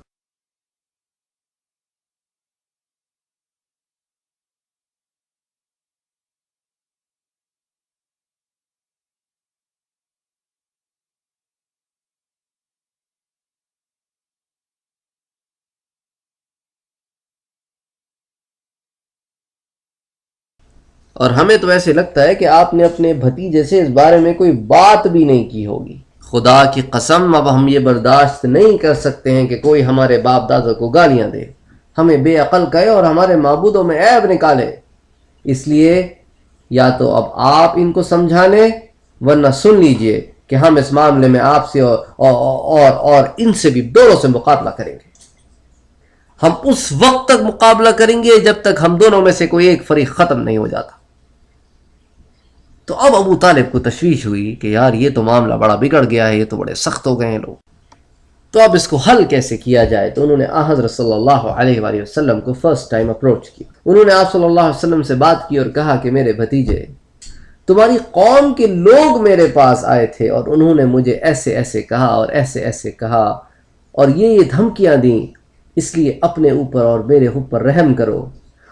اور ہمیں تو ایسے لگتا ہے کہ آپ نے اپنے بھتیجے سے اس بارے میں کوئی بات بھی نہیں کی ہوگی۔ خدا کی قسم اب ہم یہ برداشت نہیں کر سکتے ہیں کہ کوئی ہمارے باپ دادا کو گالیاں دے، ہمیں بے عقل کہے اور ہمارے معبودوں میں عیب نکالے، اس لیے یا تو اب آپ ان کو سمجھا لیں، ورنہ سن لیجئے کہ ہم اس معاملے میں آپ سے اور ان سے بھی دونوں سے مقابلہ کریں گے۔ ہم اس وقت تک مقابلہ کریں گے جب تک ہم دونوں میں سے کوئی ایک فریق ختم نہیں ہو جاتا۔ تو اب ابو طالب کو تشویش ہوئی کہ یار یہ تو معاملہ بڑا بگڑ گیا ہے، یہ تو بڑے سخت ہو گئے ہیں لوگ، تو اب اس کو حل کیسے کیا جائے؟ تو انہوں نے حضرت صلی اللہ علیہ وآلہ وسلم کو فرسٹ ٹائم اپروچ کیا۔ انہوں نے آپ صلی اللہ علیہ وسلم سے بات کی اور کہا کہ میرے بھتیجے، تمہاری قوم کے لوگ میرے پاس آئے تھے اور انہوں نے مجھے ایسے ایسے کہا اور ایسے ایسے کہا اور یہ دھمکیاں دیں، اس لیے اپنے اوپر اور میرے اوپر رحم کرو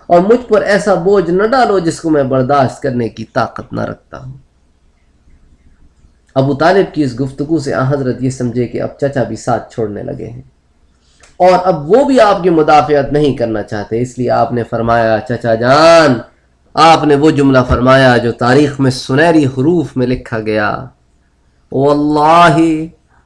اور مجھ پر ایسا بوجھ نہ ڈالو جس کو میں برداشت کرنے کی طاقت نہ رکھتا ہوں۔ ابو طالب کی اس گفتگو سے حضرت یہ سمجھے کہ اب چچا بھی ساتھ چھوڑنے لگے ہیں اور اب وہ بھی آپ کی مدافعت نہیں کرنا چاہتے، اس لیے آپ نے فرمایا چچا جان، آپ نے وہ جملہ فرمایا جو تاریخ میں سنہری حروف میں لکھا گیا، واللہ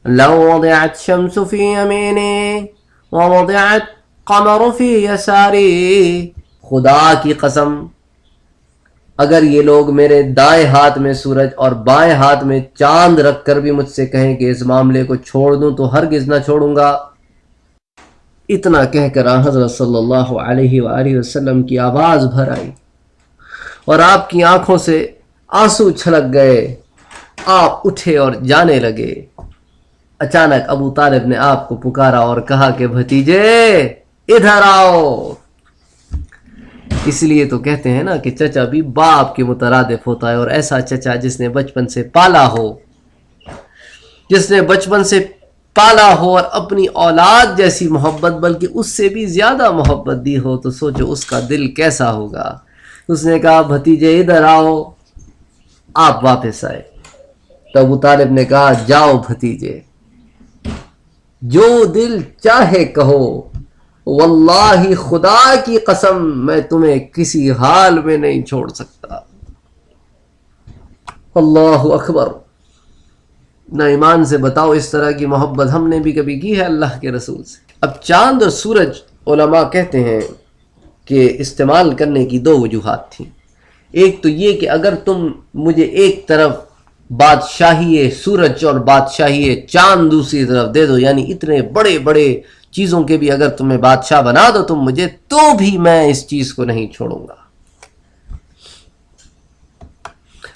لو وضعت شمس فی یمینی ووضعت قمر فی یساری، خدا کی قسم اگر یہ لوگ میرے دائیں ہاتھ میں سورج اور بائیں ہاتھ میں چاند رکھ کر بھی مجھ سے کہیں کہ اس معاملے کو چھوڑ دوں تو ہرگز نہ چھوڑوں گا۔ اتنا کہہ کر حضرت صلی اللہ علیہ وآلہ وسلم کی آواز بھر آئی اور آپ کی آنکھوں سے آنسو چھلک گئے، آپ اٹھے اور جانے لگے۔ اچانک ابو طالب نے آپ کو پکارا اور کہا کہ بھتیجے ادھر آؤ۔ اس لیے تو کہتے ہیں نا کہ چچا بھی باپ کے مترادف ہوتا ہے، اور ایسا چچا جس نے بچپن سے پالا ہو، جس نے بچپن سے پالا ہو اور اپنی اولاد جیسی محبت بلکہ اس سے بھی زیادہ محبت دی ہو، تو سوچو اس کا دل کیسا ہوگا۔ اس نے کہا بھتیجے ادھر آؤ، آپ واپس آئے تو ابو طالب نے کہا جاؤ بھتیجے، جو دل چاہے کہو، واللہ خدا کی قسم میں تمہیں کسی حال میں نہیں چھوڑ سکتا۔ اللہ اکبر۔ نہ ایمان سے بتاؤ اس طرح کی محبت ہم نے بھی کبھی کی ہے اللہ کے رسول سے۔ اب چاند اور سورج علماء کہتے ہیں کہ استعمال کرنے کی دو وجوہات تھیں۔ ایک تو یہ کہ اگر تم مجھے ایک طرف بادشاہی سورج اور بادشاہی چاند دوسری طرف دے دو، یعنی اتنے بڑے بڑے چیزوں کے بھی اگر تمہیں بادشاہ بنا دو تم مجھے، تو بھی میں اس چیز کو نہیں چھوڑوں گا۔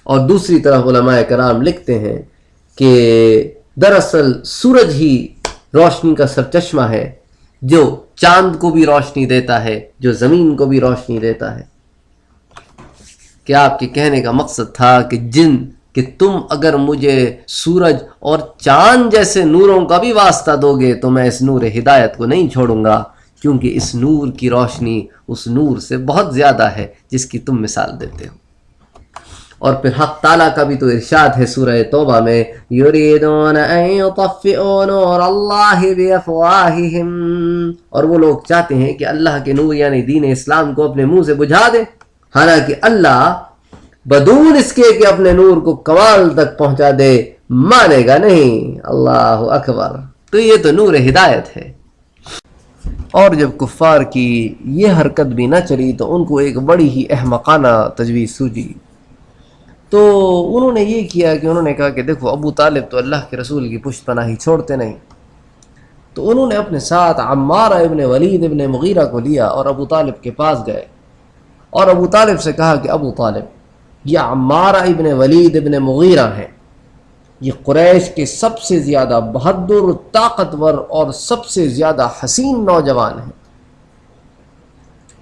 اور دوسری طرف علماء کرام لکھتے ہیں کہ دراصل سورج ہی روشنی کا سرچشمہ ہے، جو چاند کو بھی روشنی دیتا ہے، جو زمین کو بھی روشنی دیتا ہے۔ کیا آپ کے کہنے کا مقصد تھا کہ تم اگر مجھے سورج اور چاند جیسے نوروں کا بھی واسطہ دو گے تو میں اس نور ہدایت کو نہیں چھوڑوں گا، کیونکہ اس نور کی روشنی اس نور سے بہت زیادہ ہے جس کی تم مثال دیتے ہو۔ اور پھر حق تعالیٰ کا بھی تو ارشاد ہے سورہ توبہ میں، یریدون ان یطفئوا نور اللہ بافواہہم، اور وہ لوگ چاہتے ہیں کہ اللہ کے نور یعنی دین اسلام کو اپنے منہ سے بجھا دے، حالانکہ اللہ بدون اس کے کہ اپنے نور کو کمال تک پہنچا دے مانے گا نہیں۔ اللہ اکبر۔ تو یہ تو نور ہدایت ہے۔ اور جب کفار کی یہ حرکت بھی نہ چلی تو ان کو ایک بڑی ہی احمقانہ تجویز سوجی، تو انہوں نے یہ کیا کہ انہوں نے کہا کہ دیکھو ابو طالب تو اللہ کے رسول کی پشت پناہی چھوڑتے نہیں، تو انہوں نے اپنے ساتھ عمار ابن ولید ابن مغیرہ کو لیا اور ابو طالب کے پاس گئے اور ابو طالب سے کہا کہ ابو طالب، یہ عمار ابن ولید ابن مغیرہ ہیں، یہ قریش کے سب سے زیادہ بہادر، طاقتور اور سب سے زیادہ حسین نوجوان ہیں۔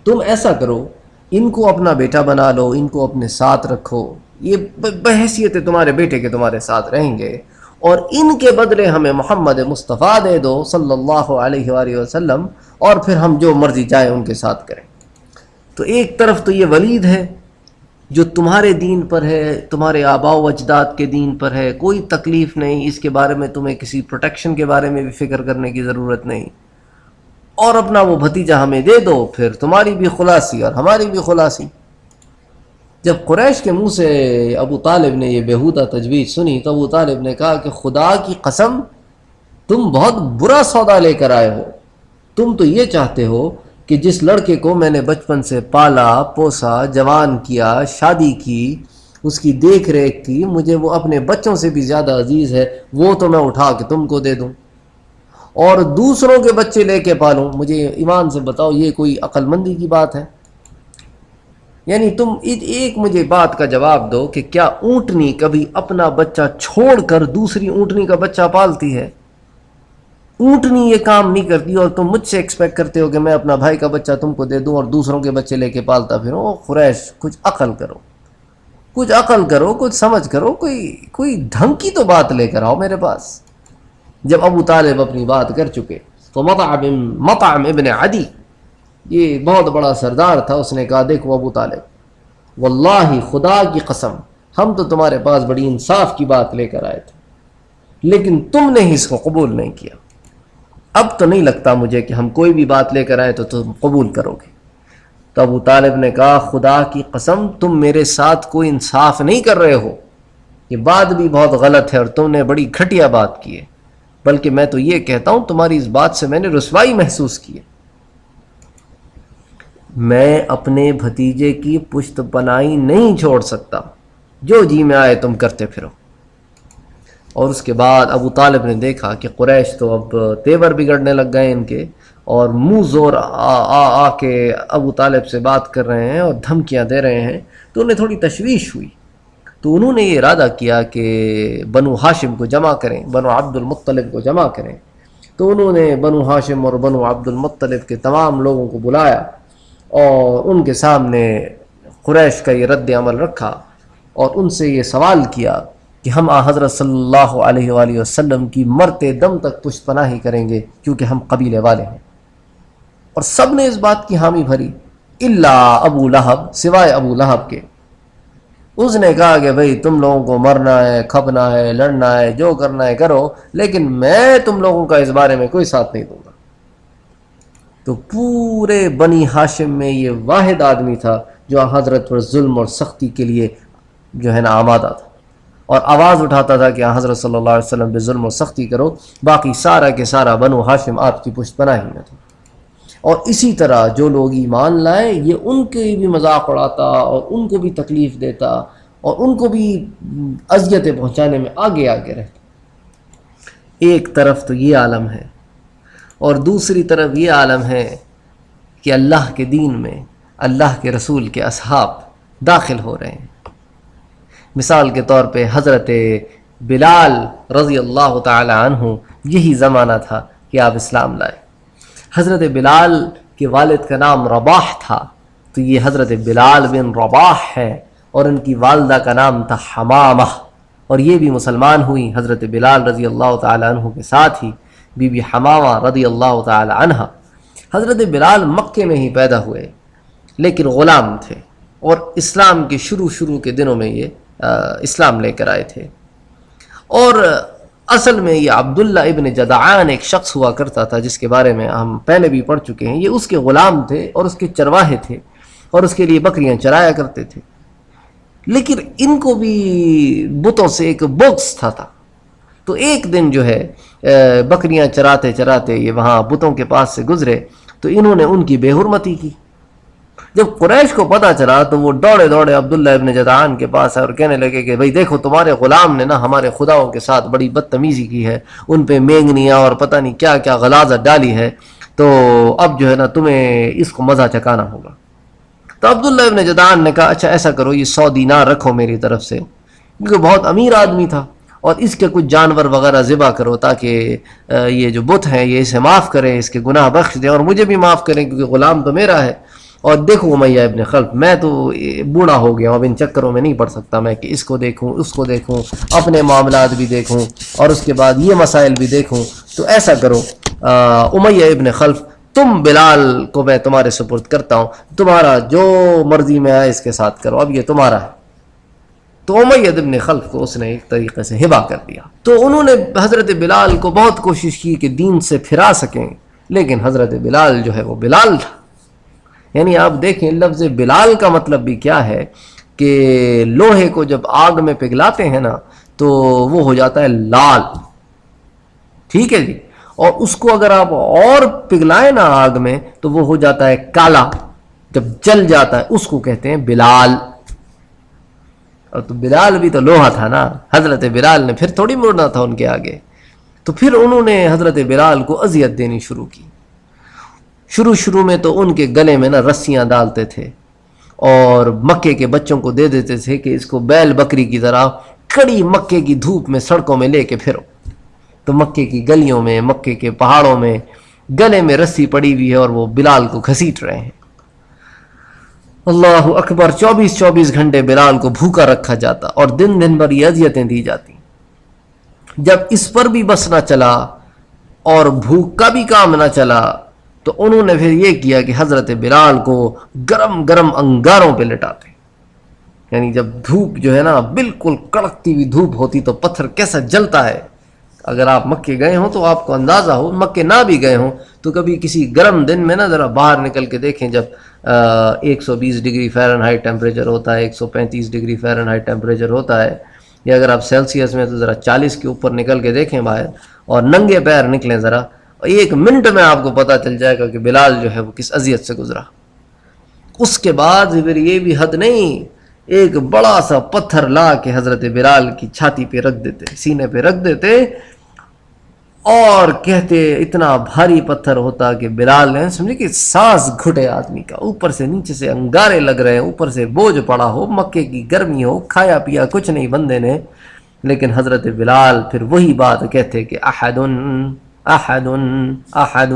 تم ایسا کرو، ان کو اپنا بیٹا بنا لو، ان کو اپنے ساتھ رکھو، یہ بحیثیت تمہارے بیٹے کے تمہارے ساتھ رہیں گے، اور ان کے بدلے ہمیں محمد مصطفیٰ دے دو صلی اللہ علیہ وآلہ وسلم، اور پھر ہم جو مرضی جائیں ان کے ساتھ کریں۔ تو ایک طرف تو یہ ولید ہے جو تمہارے دین پر ہے، تمہارے آباء و اجداد کے دین پر ہے، کوئی تکلیف نہیں، اس کے بارے میں تمہیں کسی پروٹیکشن کے بارے میں بھی فکر کرنے کی ضرورت نہیں، اور اپنا وہ بھتیجا ہمیں دے دو، پھر تمہاری بھی خلاصی اور ہماری بھی خلاصی۔ جب قریش کے منہ سے ابو طالب نے یہ بیہودہ تجویز سنی تو ابو طالب نے کہا کہ خدا کی قسم تم بہت برا سودا لے کر آئے ہو، تم تو یہ چاہتے ہو کہ جس لڑکے کو میں نے بچپن سے پالا پوسا، جوان کیا، شادی کی، اس کی دیکھ ریکھ کی، مجھے وہ اپنے بچوں سے بھی زیادہ عزیز ہے، وہ تو میں اٹھا کے تم کو دے دوں اور دوسروں کے بچے لے کے پالوں۔ مجھے ایمان سے بتاؤ یہ کوئی عقل مندی کی بات ہے؟ یعنی تم ایک مجھے بات کا جواب دو کہ کیا اونٹنی کبھی اپنا بچہ چھوڑ کر دوسری اونٹنی کا بچہ پالتی ہے؟ اونٹنی یہ کام نہیں کرتی، اور تم مجھ سے ایکسپیکٹ کرتے ہو کہ میں اپنا بھائی کا بچہ تم کو دے دوں اور دوسروں کے بچے لے کے پالتا پھروں۔ قریش کچھ عقل کرو، کچھ عقل کرو، کچھ سمجھ کرو، کوئی ڈھنگ کی تو بات لے کر آؤ میرے پاس۔ جب ابو طالب اپنی بات کر چکے تو مطعم ابن عدی یہ بہت بڑا سردار تھا، اس نے کہا دیکھو ابو طالب، واللہ خدا کی قسم ہم تو تمہارے پاس بڑی انصاف کی بات لے کر آئے تھے، لیکن تم نے ہی اس کو قبول نہیں کیا، اب تو نہیں لگتا مجھے کہ ہم کوئی بھی بات لے کر آئے تو تم قبول کرو گے۔ تو ابو طالب نے کہا خدا کی قسم تم میرے ساتھ کوئی انصاف نہیں کر رہے ہو، یہ بات بھی بہت غلط ہے اور تم نے بڑی گھٹیا بات کی ہے، بلکہ میں تو یہ کہتا ہوں تمہاری اس بات سے میں نے رسوائی محسوس کی ہے، میں اپنے بھتیجے کی پشت پناہی نہیں چھوڑ سکتا، جو جی میں آئے تم کرتے پھرو۔ اور اس کے بعد ابو طالب نے دیکھا کہ قریش تو اب تیور بگڑنے لگ گئے ان کے، اور منہ زور آ کے ابو طالب سے بات کر رہے ہیں اور دھمکیاں دے رہے ہیں، تو انہیں تھوڑی تشویش ہوئی، تو انہوں نے یہ ارادہ کیا کہ بنو ہاشم کو جمع کریں، بنو عبد المطلب کو جمع کریں۔ تو انہوں نے بنو ہاشم اور بنو عبد المطلب کے تمام لوگوں کو بلایا اور ان کے سامنے قریش کا یہ رد عمل رکھا اور ان سے یہ سوال کیا کہ ہم حضرت صلی اللہ علیہ وآلہ وسلم کی مرتے دم تک پشت پناہی کریں گے کیونکہ ہم قبیلے والے ہیں، اور سب نے اس بات کی حامی بھری الا ابو لہب، سوائے ابو لہب کے۔ اس نے کہا کہ بھئی تم لوگوں کو مرنا ہے، کھپنا ہے، لڑنا ہے، جو کرنا ہے کرو، لیکن میں تم لوگوں کا اس بارے میں کوئی ساتھ نہیں دوں گا۔ تو پورے بنی ہاشم میں یہ واحد آدمی تھا جو حضرت پر ظلم اور سختی کے لیے جو ہے نا آمادہ تھا اور آواز اٹھاتا تھا کہ حضرت صلی اللہ علیہ وسلم پہ ظلم و سختی کرو، باقی سارا کے سارا بنو ہاشم آپ کی پشت پناہی میں تھا۔ اور اسی طرح جو لوگ ایمان لائے یہ ان کے بھی مذاق اڑاتا اور ان کو بھی تکلیف دیتا اور ان کو بھی اذیتیں پہنچانے میں آگے آگے رہتا۔ ایک طرف تو یہ عالم ہے اور دوسری طرف یہ عالم ہے کہ اللہ کے دین میں اللہ کے رسول کے اصحاب داخل ہو رہے ہیں۔ مثال کے طور پہ حضرت بلال رضی اللہ تعالی عنہ یہی زمانہ تھا کہ آپ اسلام لائے۔ حضرت بلال کے والد کا نام رباح تھا، تو یہ حضرت بلال بن رباح ہے، اور ان کی والدہ کا نام تھا حمامہ، اور یہ بھی مسلمان ہوئی حضرت بلال رضی اللہ تعالی عنہ کے ساتھ ہی بی بی حمامہ رضی اللہ تعالی عنہ۔ حضرت بلال مکے میں ہی پیدا ہوئے لیکن غلام تھے، اور اسلام کے شروع کے دنوں میں یہ اسلام لے کر آئے تھے۔ اور اصل میں یہ عبداللہ ابن جدعان ایک شخص ہوا کرتا تھا جس کے بارے میں ہم پہلے بھی پڑھ چکے ہیں، یہ اس کے غلام تھے اور اس کے چرواہے تھے اور اس کے لیے بکریاں چرایا کرتے تھے، لیکن ان کو بھی بتوں سے ایک بغض تھا۔ تو ایک دن جو ہے بکریاں چراتے چراتے یہ وہاں بتوں کے پاس سے گزرے تو انہوں نے ان کی بے حرمتی کی۔ جب قریش کو پتہ چلا تو وہ دوڑے دوڑے عبداللہ ابن جدعان کے پاس اور کہنے لگے کہ بھئی دیکھو تمہارے غلام نے نا ہمارے خداؤں کے ساتھ بڑی بدتمیزی کی ہے، ان پہ مینگنیاں اور پتہ نہیں کیا کیا غلاظت ڈالی ہے، تو اب جو ہے نا تمہیں اس کو مزہ چکانا ہوگا۔ تو عبداللہ ابن جدعان نے کہا اچھا ایسا کرو یہ 100 دینار رکھو میری طرف سے، کیونکہ بہت امیر آدمی تھا، اور اس کے کچھ جانور وغیرہ ذبح کرو تاکہ یہ جو بت ہیں یہ اسے معاف کریں، اس کے گناہ بخش دیں اور مجھے بھی معاف کریں کیونکہ غلام تو میرا ہے۔ اور دیکھو امیہ ابن خلف، میں تو بوڑھا ہو گیا ہوں، اب ان چکروں میں نہیں پڑ سکتا میں کہ اس کو دیکھوں اس کو دیکھوں، اپنے معاملات بھی دیکھوں اور اس کے بعد یہ مسائل بھی دیکھوں، تو ایسا کرو امیہ ابن خلف تم بلال کو میں تمہارے سپرد کرتا ہوں، تمہارا جو مرضی میں آئے اس کے ساتھ کرو، اب یہ تمہارا ہے۔ تو امیہ ابن خلف کو اس نے ایک طریقے سے ہبا کر دیا۔ تو انہوں نے حضرت بلال کو بہت کوشش کی کہ دین سے پھرا سکیں، لیکن حضرت بلال جو ہے وہ بلال تھا۔ یعنی آپ دیکھیں لفظ بلال کا مطلب بھی کیا ہے کہ لوہے کو جب آگ میں پگھلاتے ہیں نا تو وہ ہو جاتا ہے لال، ٹھیک ہے جی، اور اس کو اگر آپ اور پگھلائیں نا آگ میں تو وہ ہو جاتا ہے کالا، جب جل جاتا ہے اس کو کہتے ہیں بلال۔ اور تو بلال بھی تو لوہا تھا نا، حضرت بلال نے پھر تھوڑی مڑنا تھا ان کے آگے، تو پھر انہوں نے حضرت بلال کو اذیت دینی شروع کی۔ شروع میں تو ان کے گلے میں نا رسیاں ڈالتے تھے اور مکے کے بچوں کو دے دیتے تھے کہ اس کو بیل بکری کی طرح کڑی مکے کی دھوپ میں سڑکوں میں لے کے پھرو، تو مکے کی گلیوں میں مکے کے پہاڑوں میں گلے میں رسی پڑی ہوئی ہے اور وہ بلال کو گھسیٹ رہے ہیں۔ اللہ اکبر، 24 گھنٹے بلال کو بھوکا رکھا جاتا اور دن بھر یہ اذیتیں دی جاتی۔ جب اس پر بھی بس نہ چلا اور بھوک کا بھی کام نہ چلا تو انہوں نے پھر یہ کیا کہ حضرت بلال کو گرم گرم انگاروں پہ لٹاتے. یعنی جب دھوپ جو ہے نا بالکل کڑکتی ہوئی دھوپ ہوتی تو پتھر کیسا جلتا ہے. اگر آپ مکے گئے ہوں تو آپ کو اندازہ ہو، مکے نہ بھی گئے ہوں تو کبھی کسی گرم دن میں نا ذرا باہر نکل کے دیکھیں، جب 120 ڈگری فارن ہائٹ ٹیمپریچر ہوتا ہے، 135 ڈگری فارن ہائٹ ٹیمپریچر ہوتا ہے، یا اگر آپ سیلسیس میں تو ذرا 40 کے اوپر نکل کے دیکھیں باہر اور ننگے پیر نکلیں ذرا، 1 منٹ میں آپ کو پتہ چل جائے گا کہ بلال جو ہے وہ کس اذیت سے گزرا. اس کے بعد پھر یہ بھی حد نہیں، ایک بڑا سا پتھر لا کے حضرت بلال کی چھاتی پہ رکھ دیتے، سینے پہ رکھ دیتے، اور کہتے اتنا بھاری پتھر ہوتا کہ بلال نے سمجھے کہ سانس گھٹے آدمی کا، اوپر سے نیچے سے انگارے لگ رہے ہیں، اوپر سے بوجھ پڑا ہو، مکے کی گرمی ہو، کھایا پیا کچھ نہیں بندے نے، لیکن حضرت بلال پھر وہی بات کہتے کہ احد احد احد،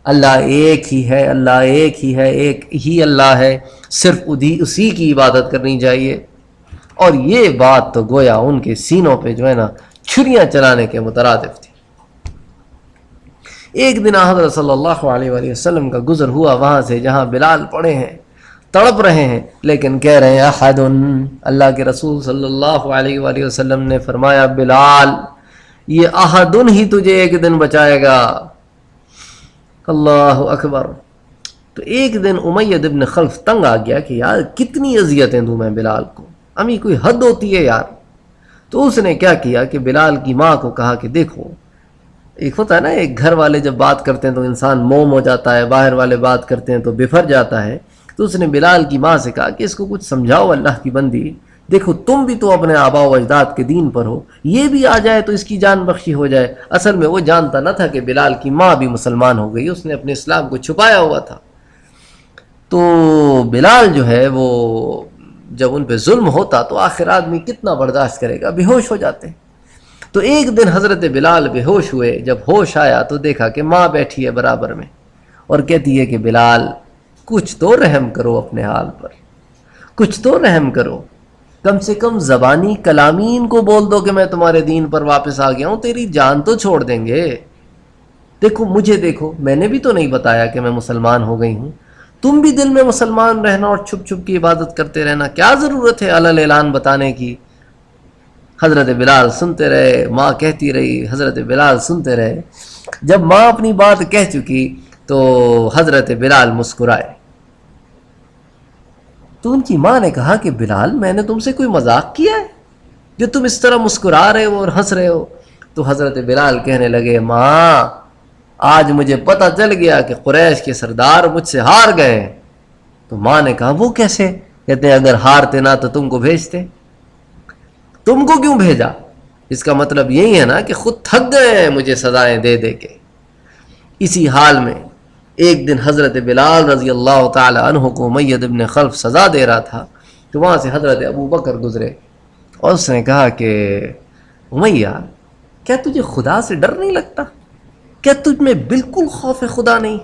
اللہ ایک ہی ہے، اللہ ایک ہی ہے، ایک ہی اللہ ہے، صرف اسی کی عبادت کرنی چاہیے. اور یہ بات تو گویا ان کے سینوں پہ جو ہے نا چھریاں چلانے کے مترادف تھی. ایک دن حضرت صلی اللہ علیہ وآلہ وسلم کا گزر ہوا وہاں سے جہاں بلال پڑے ہیں، تڑپ رہے ہیں، لیکن کہہ رہے ہیں احد. اللہ کے رسول صلی اللہ علیہ وآلہ وسلم نے فرمایا بلال یہ احد ہی تجھے ایک دن بچائے گا. اللہ اکبر. تو ایک دن امیہ ابن خلف تنگ آ گیا کہ یار کتنی اذیتیں دوں میں بلال کو، امی کوئی حد ہوتی ہے یار. تو اس نے کیا کیا کہ بلال کی ماں کو کہا کہ دیکھو، ایک ہوتا ہے نا ایک گھر والے جب بات کرتے ہیں تو انسان موم ہو جاتا ہے، باہر والے بات کرتے ہیں تو بفر جاتا ہے. تو اس نے بلال کی ماں سے کہا کہ اس کو کچھ سمجھاؤ اللہ کی بندی، دیکھو تم بھی تو اپنے آباء و اجداد کے دین پر ہو، یہ بھی آ جائے تو اس کی جان بخشی ہو جائے. اصل میں وہ جانتا نہ تھا کہ بلال کی ماں بھی مسلمان ہو گئی، اس نے اپنے اسلام کو چھپایا ہوا تھا. تو بلال جو ہے وہ جب ان پہ ظلم ہوتا تو آخر آدمی کتنا برداشت کرے گا، بے ہوش ہو جاتے. تو ایک دن حضرت بلال بے ہوش ہوئے، جب ہوش آیا تو دیکھا کہ ماں بیٹھی ہے برابر میں اور کہتی ہے کہ بلال کچھ تو رحم کرو اپنے حال پر، کچھ تو رحم کرو، کم سے کم زبانی کلامی ان کو بول دو کہ میں تمہارے دین پر واپس آ گیا ہوں، تیری جان تو چھوڑ دیں گے. دیکھو مجھے، دیکھو میں نے بھی تو نہیں بتایا کہ میں مسلمان ہو گئی ہوں، تم بھی دل میں مسلمان رہنا اور چھپ چھپ کی عبادت کرتے رہنا، کیا ضرورت ہے علل اعلان بتانے کی. حضرت بلال سنتے رہے، ماں کہتی رہی، حضرت بلال سنتے رہے. جب ماں اپنی بات کہہ چکی تو حضرت بلال مسکرائے. تو ان کی ماں نے کہا کہ بلال میں نے تم سے کوئی مذاق کیا ہے جو تم اس طرح مسکرا رہے ہو اور ہنس رہے ہو؟ تو حضرت بلال کہنے لگے ماں آج مجھے پتہ چل گیا کہ قریش کے سردار مجھ سے ہار گئے. تو ماں نے کہا وہ کیسے؟ کہتے ہیں اگر ہارتے نہ تو تم کو بھیجتے. تم کو کیوں بھیجا؟ اس کا مطلب یہی ہے نا کہ خود تھک گئے ہیں مجھے سزائیں دے دے کے. اسی حال میں ایک دن حضرت بلال رضی اللہ تعالی عنہ کو امیہ ابن خلف سزا دے رہا تھا تو وہاں سے حضرت ابو بکر گزرے اور اس نے کہا کہ امیہ کیا تجھے خدا سے ڈر نہیں لگتا؟ کیا تجھ میں بالکل خوف خدا نہیں؟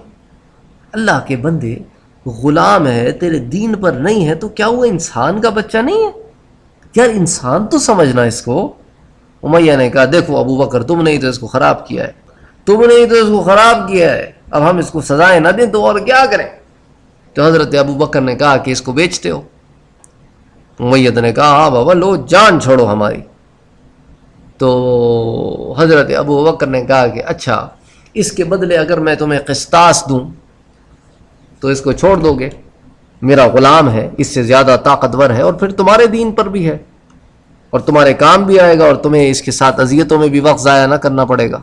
اللہ کے بندے غلام ہے، تیرے دین پر نہیں ہے تو کیا وہ انسان کا بچہ نہیں ہے؟ یار انسان تو سمجھنا اس کو. امیہ نے کہا دیکھو ابو بکر تم نے ہی تو اس کو خراب کیا ہے، تم نے ہی تو اس کو خراب کیا ہے، اب ہم اس کو سزائیں نہ دیں تو اور کیا کریں؟ تو حضرت ابو بکر نے کہا کہ اس کو بیچتے ہو؟ امیہ نے کہا ہاں بابا لو جان چھوڑو ہماری. تو حضرت ابو بکر نے کہا کہ اچھا اس کے بدلے اگر میں تمہیں قسطاس دوں تو اس کو چھوڑ دو گے؟ میرا غلام ہے، اس سے زیادہ طاقتور ہے اور پھر تمہارے دین پر بھی ہے اور تمہارے کام بھی آئے گا اور تمہیں اس کے ساتھ اذیتوں میں بھی وقت ضائع نہ کرنا پڑے گا.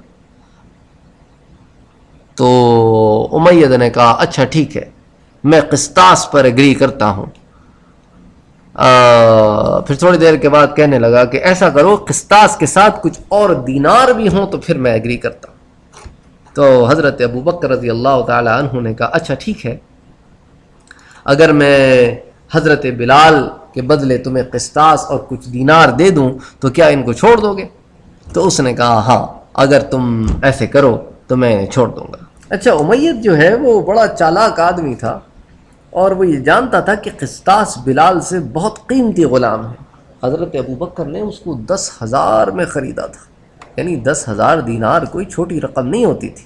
تو امیہ نے کہا اچھا ٹھیک ہے میں قسطاس پر اگری کرتا ہوں. پھر تھوڑی دیر کے بعد کہنے لگا کہ ایسا کرو قسطاس کے ساتھ کچھ اور دینار بھی ہوں تو پھر میں اگری کرتا ہوں. تو حضرت ابو بکر رضی اللہ تعالی عنہ نے کہا اچھا ٹھیک ہے اگر میں حضرت بلال کے بدلے تمہیں قسطاس اور کچھ دینار دے دوں تو کیا ان کو چھوڑ دو گے؟ تو اس نے کہا ہاں اگر تم ایسے کرو تو میں چھوڑ دوں گا. اچھا امیہ جو ہے وہ بڑا چالاک آدمی تھا اور وہ یہ جانتا تھا کہ قسطاس بلال سے بہت قیمتی غلام ہے. حضرت ابو بکر نے اس کو 10,000 میں خریدا تھا. یعنی 10,000 دینار کوئی چھوٹی رقم نہیں ہوتی تھی.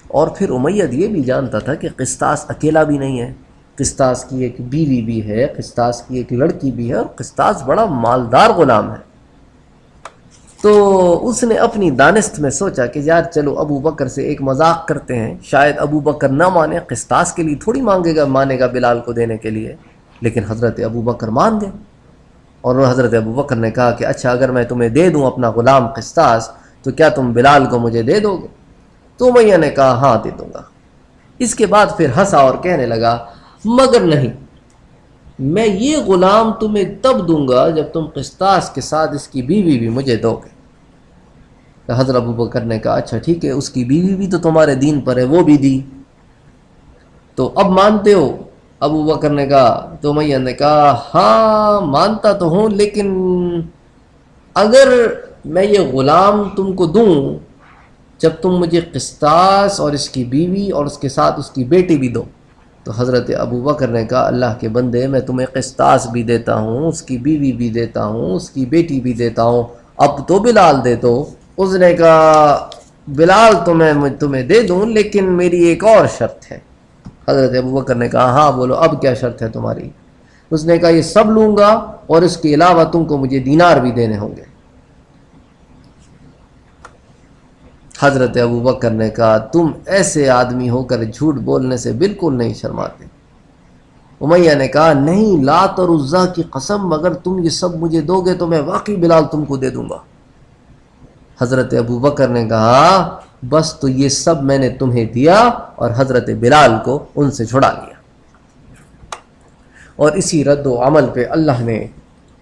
اور پھر امیہ یہ بھی جانتا تھا کہ قسطاس اکیلا بھی نہیں ہے، قسطاس کی ایک بیوی بھی ہے، قسطاس کی ایک لڑکی بھی ہے، اور قسطاس بڑا مالدار غلام ہے. تو اس نے اپنی دانست میں سوچا کہ یار چلو ابو بکر سے ایک مذاق کرتے ہیں، شاید ابو بکر نہ مانے، قسطاس کے لیے تھوڑی مانے گا بلال کو دینے کے لیے. لیکن حضرت ابو بکر مان گئے، اور حضرت ابو بکر نے کہا کہ اچھا اگر میں تمہیں دے دوں اپنا غلام قسطاس تو کیا تم بلال کو مجھے دے دو گے؟ تو امیہ نے کہا ہاں دے دوں گا. اس کے بعد پھر ہنسا اور کہنے لگا مگر نہیں، میں یہ غلام تمہیں تب دوں گا جب تم قسطاس کے ساتھ اس کی بیوی بھی مجھے دو گے. تو حضرت ابو بکر نے کہا اچھا ٹھیک ہے، اس کی بیوی بھی تو تمہارے دین پر ہے، وہ بھی دی، تو اب مانتے ہو؟ ابو بکر نے کہا، تو امیہ نے کہا ہاں مانتا تو ہوں، لیکن اگر میں یہ غلام تم کو دوں جب تم مجھے قسطاس اور اس کی بیوی اور اس کے ساتھ اس کی بیٹی بھی دو. تو حضرت ابو بکر نے کہا اللہ کے بندے، میں تمہیں قسطاس بھی دیتا ہوں، اس کی بیوی بھی دیتا ہوں، اس کی بیٹی بھی دیتا ہوں، اب تو بلال دے دو. اس نے کہا بلال تو میں تمہیں دے دوں، لیکن میری ایک اور شرط ہے. حضرت ابو بکر نے کہا ہاں بولو اب کیا شرط ہے تمہاری؟ اس نے کہا یہ سب لوں گا اور اس کے علاوہ تم کو مجھے دینار بھی دینے ہوں گے. حضرت ابو بکر نے کہا تم ایسے آدمی ہو کر جھوٹ بولنے سے بالکل نہیں شرماتے. امیہ نے کہا نہیں، لات اور عزا کی قسم، اگر تم یہ سب مجھے دو گے تو میں واقعی بلال تم کو دے دوں گا. حضرت ابو بکر نے کہا بس تو یہ سب میں نے تمہیں دیا، اور حضرت بلال کو ان سے چھڑا لیا. اور اسی رد و عمل پہ اللہ نے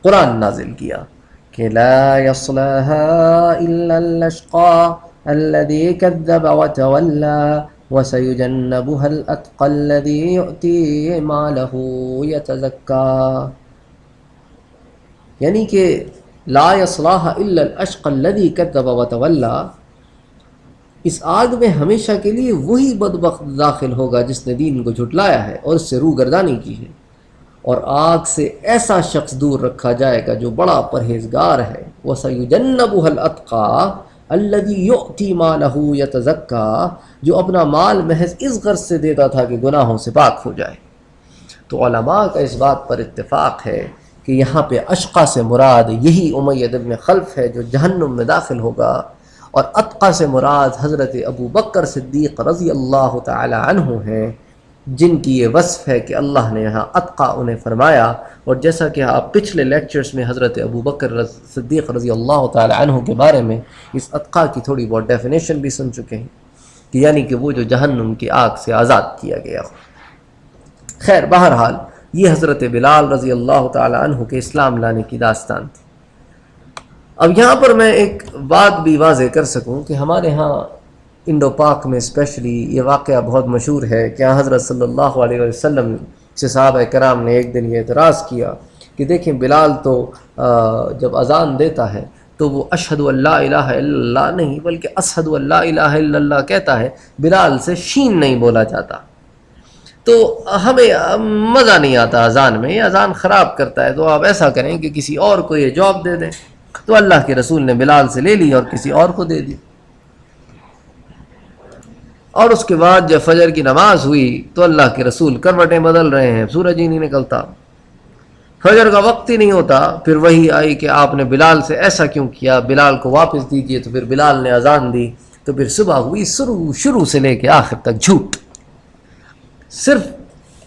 قرآن نازل کیا کہ لا يصلها الا الاشقى الذي كذب وتولى وسيجنبها الاتقى الذي يؤتي ماله يتزكى. یعنی کہ لا يصلها الا الاشقى الذي كذب وتولى، اس آگ میں ہمیشہ کے لیے وہی بدبخت داخل ہوگا جس نے دین کو جھٹلایا ہے اور اس سے روگردانی کی ہے، اور آگ سے ایسا شخص دور رکھا جائے گا جو بڑا پرہیزگار ہے. وَسَيُجَنَّبُهَا الْأَتْقَى الَّذِي يُؤْتِي مَالَهُ يَتَزَكَّى، جو اپنا مال محض اس غرض سے دیتا تھا کہ گناہوں سے پاک ہو جائے. تو علماء کا اس بات پر اتفاق ہے کہ یہاں پہ اشقا سے مراد یہی امیہ بن خلف ہے جو جہنم میں داخل ہوگا، اور اتقا سے مراد حضرت ابو بکر صدیق رضی اللہ تعالی عنہ ہیں، جن کی یہ وصف ہے کہ اللہ نے یہاں اتقا انہیں فرمایا. اور جیسا کہ آپ پچھلے لیکچرز میں حضرت ابو بکر صدیق رضی اللہ تعالی عنہ کے بارے میں اس اتقا کی تھوڑی بہت ڈیفینیشن بھی سن چکے ہیں، کہ یعنی کہ وہ جو جہنم کی آگ سے آزاد کیا گیا ہو. خیر بہرحال یہ حضرت بلال رضی اللہ تعالی عنہ کے اسلام لانے کی داستان تھی. اب یہاں پر میں ایک بات بھی واضح کر سکوں کہ ہمارے ہاں انڈو پاک میں اسپیشلی یہ واقعہ بہت مشہور ہے کہ حضرت صلی اللہ علیہ وسلم سے صحابہ کرام نے ایک دن یہ اعتراض کیا کہ دیکھیں بلال تو جب اذان دیتا ہے تو وہ اشہد ان لا الہ الا اللہ نہیں بلکہ اشہد ان لا الہ الا اللہ کہتا ہے، بلال سے شین نہیں بولا جاتا. تو ہمیں مزہ نہیں آتا اذان میں، یہ اذان خراب کرتا ہے، تو آپ ایسا کریں کہ کسی اور کو یہ جاب دے دیں. تو اللہ کے رسول نے بلال سے لے لی اور کسی اور کو دے دی. اور اس کے بعد جب فجر کی نماز ہوئی تو اللہ کے رسول کروٹیں بدل رہے ہیں، سورج ہی نہیں نکلتا، فجر کا وقت ہی نہیں ہوتا. پھر وہی آئی کہ آپ نے بلال سے ایسا کیوں کیا، بلال کو واپس دیجئے. تو پھر بلال نے اذان دی. تو پھر صبح ہوئی، شروع سے لے کے آخر تک جھوٹ، صرف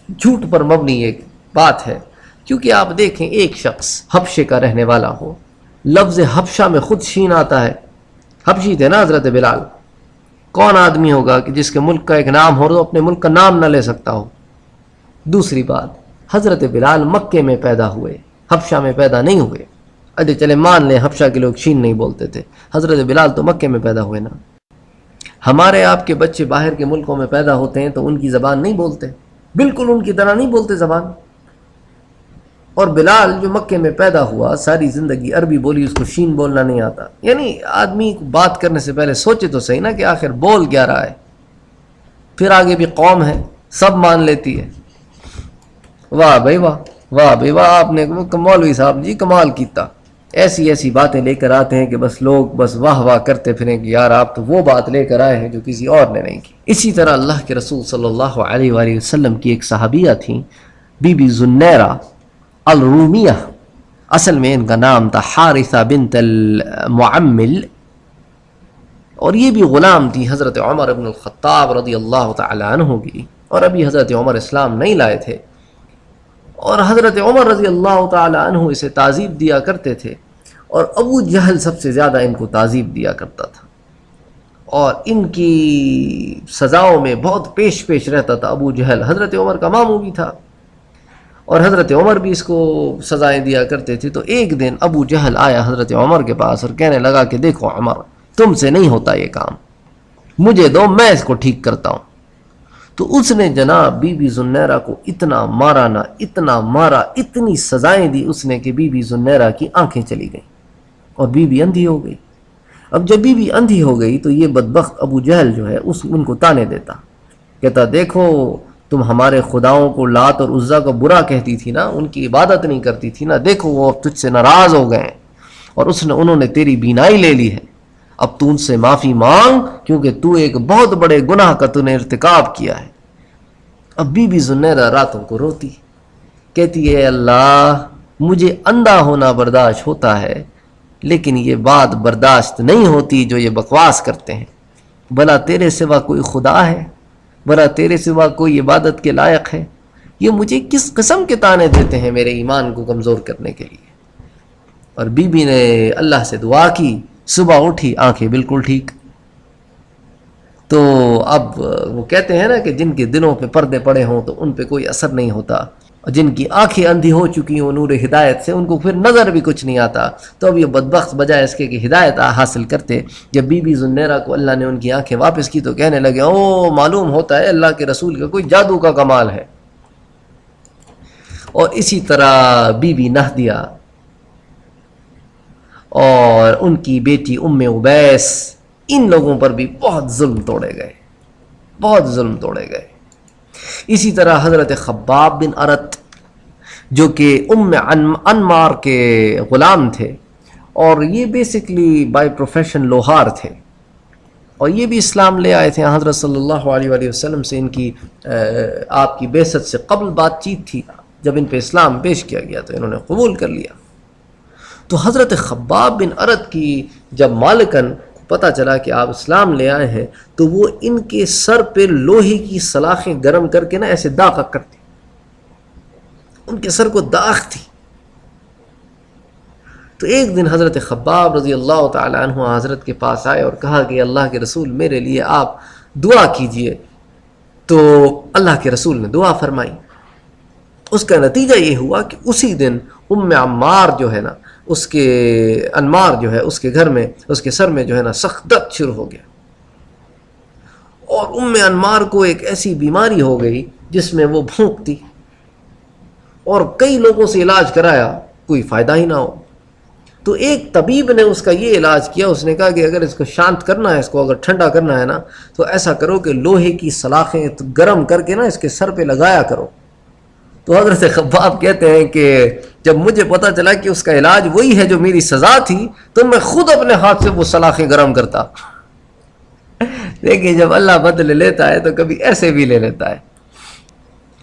جھوٹ پر مبنی ایک بات ہے. کیونکہ آپ دیکھیں ایک شخص حبشے کا رہنے والا ہو، لفظ حبشہ میں خود شین آتا ہے، حبشی تھے نا حضرت بلال. کون آدمی ہوگا کہ جس کے ملک کا ایک نام ہو تو اپنے ملک کا نام نہ لے سکتا ہو؟ دوسری بات، حضرت بلال مکے میں پیدا ہوئے، حبشہ میں پیدا نہیں ہوئے. اچھا چلے مان لیں حبشہ کے لوگ شین نہیں بولتے تھے، حضرت بلال تو مکے میں پیدا ہوئے نا. ہمارے آپ کے بچے باہر کے ملکوں میں پیدا ہوتے ہیں تو ان کی زبان نہیں بولتے، بالکل ان کی طرح نہیں بولتے زبان. اور بلال جو مکے میں پیدا ہوا ساری زندگی عربی بولی، اس کو شین بولنا نہیں آتا. یعنی آدمی بات کرنے سے پہلے سوچے تو صحیح نا کہ آخر بول کیا رہا ہے. پھر آگے بھی قوم ہے سب مان لیتی ہے. واہ بھائی واہ، واہ بھائی واہ، آپ نے مولوی صاحب جی کمال کیتا. ایسی ایسی باتیں لے کر آتے ہیں کہ بس لوگ بس واہ واہ کرتے پھریں کہ یار آپ تو وہ بات لے کر آئے ہیں جو کسی اور نے نہیں کی. اسی طرح اللہ کے رسول صلی اللہ علیہ وآلہ وسلم کی ایک صحابیہ تھیں بی بی زنیرہ الرومیہ، اصل میں ان کا نام تھا حارثہ بنت المعمل، اور یہ بھی غلام تھی حضرت عمر بن الخطاب رضی اللہ تعالی عنہ کی، اور ابھی حضرت عمر اسلام نہیں لائے تھے، اور حضرت عمر رضی اللہ تعالی عنہ اسے تعذیب دیا کرتے تھے، اور ابو جہل سب سے زیادہ ان کو تعذیب دیا کرتا تھا، اور ان کی سزاؤں میں بہت پیش رہتا تھا ابو جہل. حضرت عمر کا ماموں بھی تھا اور حضرت عمر بھی اس کو سزائیں دیا کرتے تھے. تو ایک دن ابو جہل آیا حضرت عمر کے پاس اور کہنے لگا کہ دیکھو عمر، تم سے نہیں ہوتا یہ کام، مجھے دو، میں اس کو ٹھیک کرتا ہوں. تو اس نے جناب بی بی زنیرہ کو اتنا مارا نا، اتنا مارا، اتنی سزائیں دی اس نے کہ بی بی زنیرہ کی آنکھیں چلی گئیں اور بی بی اندھی ہو گئی. اب جب بی بی اندھی ہو گئی تو یہ بدبخت ابو جہل جو ہے ان کو تانے دیتا، کہتا دیکھو تم ہمارے خداؤں کو لات اور عزا کو برا کہتی تھی نا، ان کی عبادت نہیں کرتی تھی نا، دیکھو وہ اب تجھ سے ناراض ہو گئے اور انہوں نے تیری بینائی لے لی ہے، اب تو ان سے معافی مانگ کیونکہ تو ایک بہت بڑے گناہ کا تو نے ارتکاب کیا ہے. اب بی بی زنیرہ راتوں کو روتی، کہتی ہے اللہ مجھے اندھا ہونا برداشت ہوتا ہے لیکن یہ بات برداشت نہیں ہوتی جو یہ بکواس کرتے ہیں. بھلا تیرے سوا کوئی خدا ہے؟ بھلا تیرے سوا کوئی عبادت کے لائق ہے؟ یہ مجھے کس قسم کے تانے دیتے ہیں میرے ایمان کو کمزور کرنے کے لیے. اور بی بی نے اللہ سے دعا کی، صبح اٹھی آنکھیں بالکل ٹھیک. تو اب وہ کہتے ہیں نا کہ جن کے دلوں پہ پردے پڑے ہوں تو ان پہ کوئی اثر نہیں ہوتا، اور جن کی آنکھیں اندھی ہو چکی ہوں نور ہدایت سے ان کو پھر نظر بھی کچھ نہیں آتا. تو اب یہ بدبخت بجائے اس کے کہ ہدایت حاصل کرتے، جب بی بی زنیرہ کو اللہ نے ان کی آنکھیں واپس کی تو کہنے لگے او معلوم ہوتا ہے اللہ کے رسول کا کوئی جادو کا کمال ہے. اور اسی طرح بی بی نہدیہ اور ان کی بیٹی ام عبیس، ان لوگوں پر بھی بہت ظلم توڑے گئے، بہت ظلم توڑے گئے. اسی طرح حضرت خباب بن ارت جو کہ ام انمار کے غلام تھے، اور یہ بیسکلی بائی پروفیشن لوہار تھے، اور یہ بھی اسلام لے آئے تھے. حضرت صلی اللہ علیہ وآلہ وسلم سے ان کی آپ کی بعثت سے قبل بات چیت تھی، جب ان پہ اسلام پیش کیا گیا تو انہوں نے قبول کر لیا. تو حضرت خباب بن ارت کی جب مالکن پتہ چلا کہ آپ اسلام لے آئے ہیں تو وہ ان کے سر پہ لوہے کی سلاخیں گرم کر کے نا ایسے داغ کرتی، ان کے سر کو داغ تھی. تو ایک دن حضرت خباب رضی اللہ تعالی عنہ حضرت کے پاس آئے اور کہا کہ اللہ کے رسول میرے لیے آپ دعا کیجئے. تو اللہ کے رسول نے دعا فرمائی. اس کا نتیجہ یہ ہوا کہ اسی دن ام عمار جو ہے نا، اس کے انمار جو ہے اس کے گھر میں، اس کے سر میں جو ہے نا سخت درد شروع ہو گیا، اور ام انمار کو ایک ایسی بیماری ہو گئی جس میں وہ بھونکتی، اور کئی لوگوں سے علاج کرایا کوئی فائدہ ہی نہ ہو. تو ایک طبیب نے اس کا یہ علاج کیا، اس نے کہا کہ اگر اس کو شانت کرنا ہے، اس کو اگر ٹھنڈا کرنا ہے نا تو ایسا کرو کہ لوہے کی سلاخیں گرم کر کے نا اس کے سر پہ لگایا کرو. تو حضرت خباب کہتے ہیں کہ جب مجھے پتا چلا کہ اس کا علاج وہی ہے جو میری سزا تھی تو میں خود اپنے ہاتھ سے وہ سلاخیں گرم کرتا. دیکھیں جب اللہ بدلے لیتا ہے تو کبھی ایسے بھی لے لیتا ہے.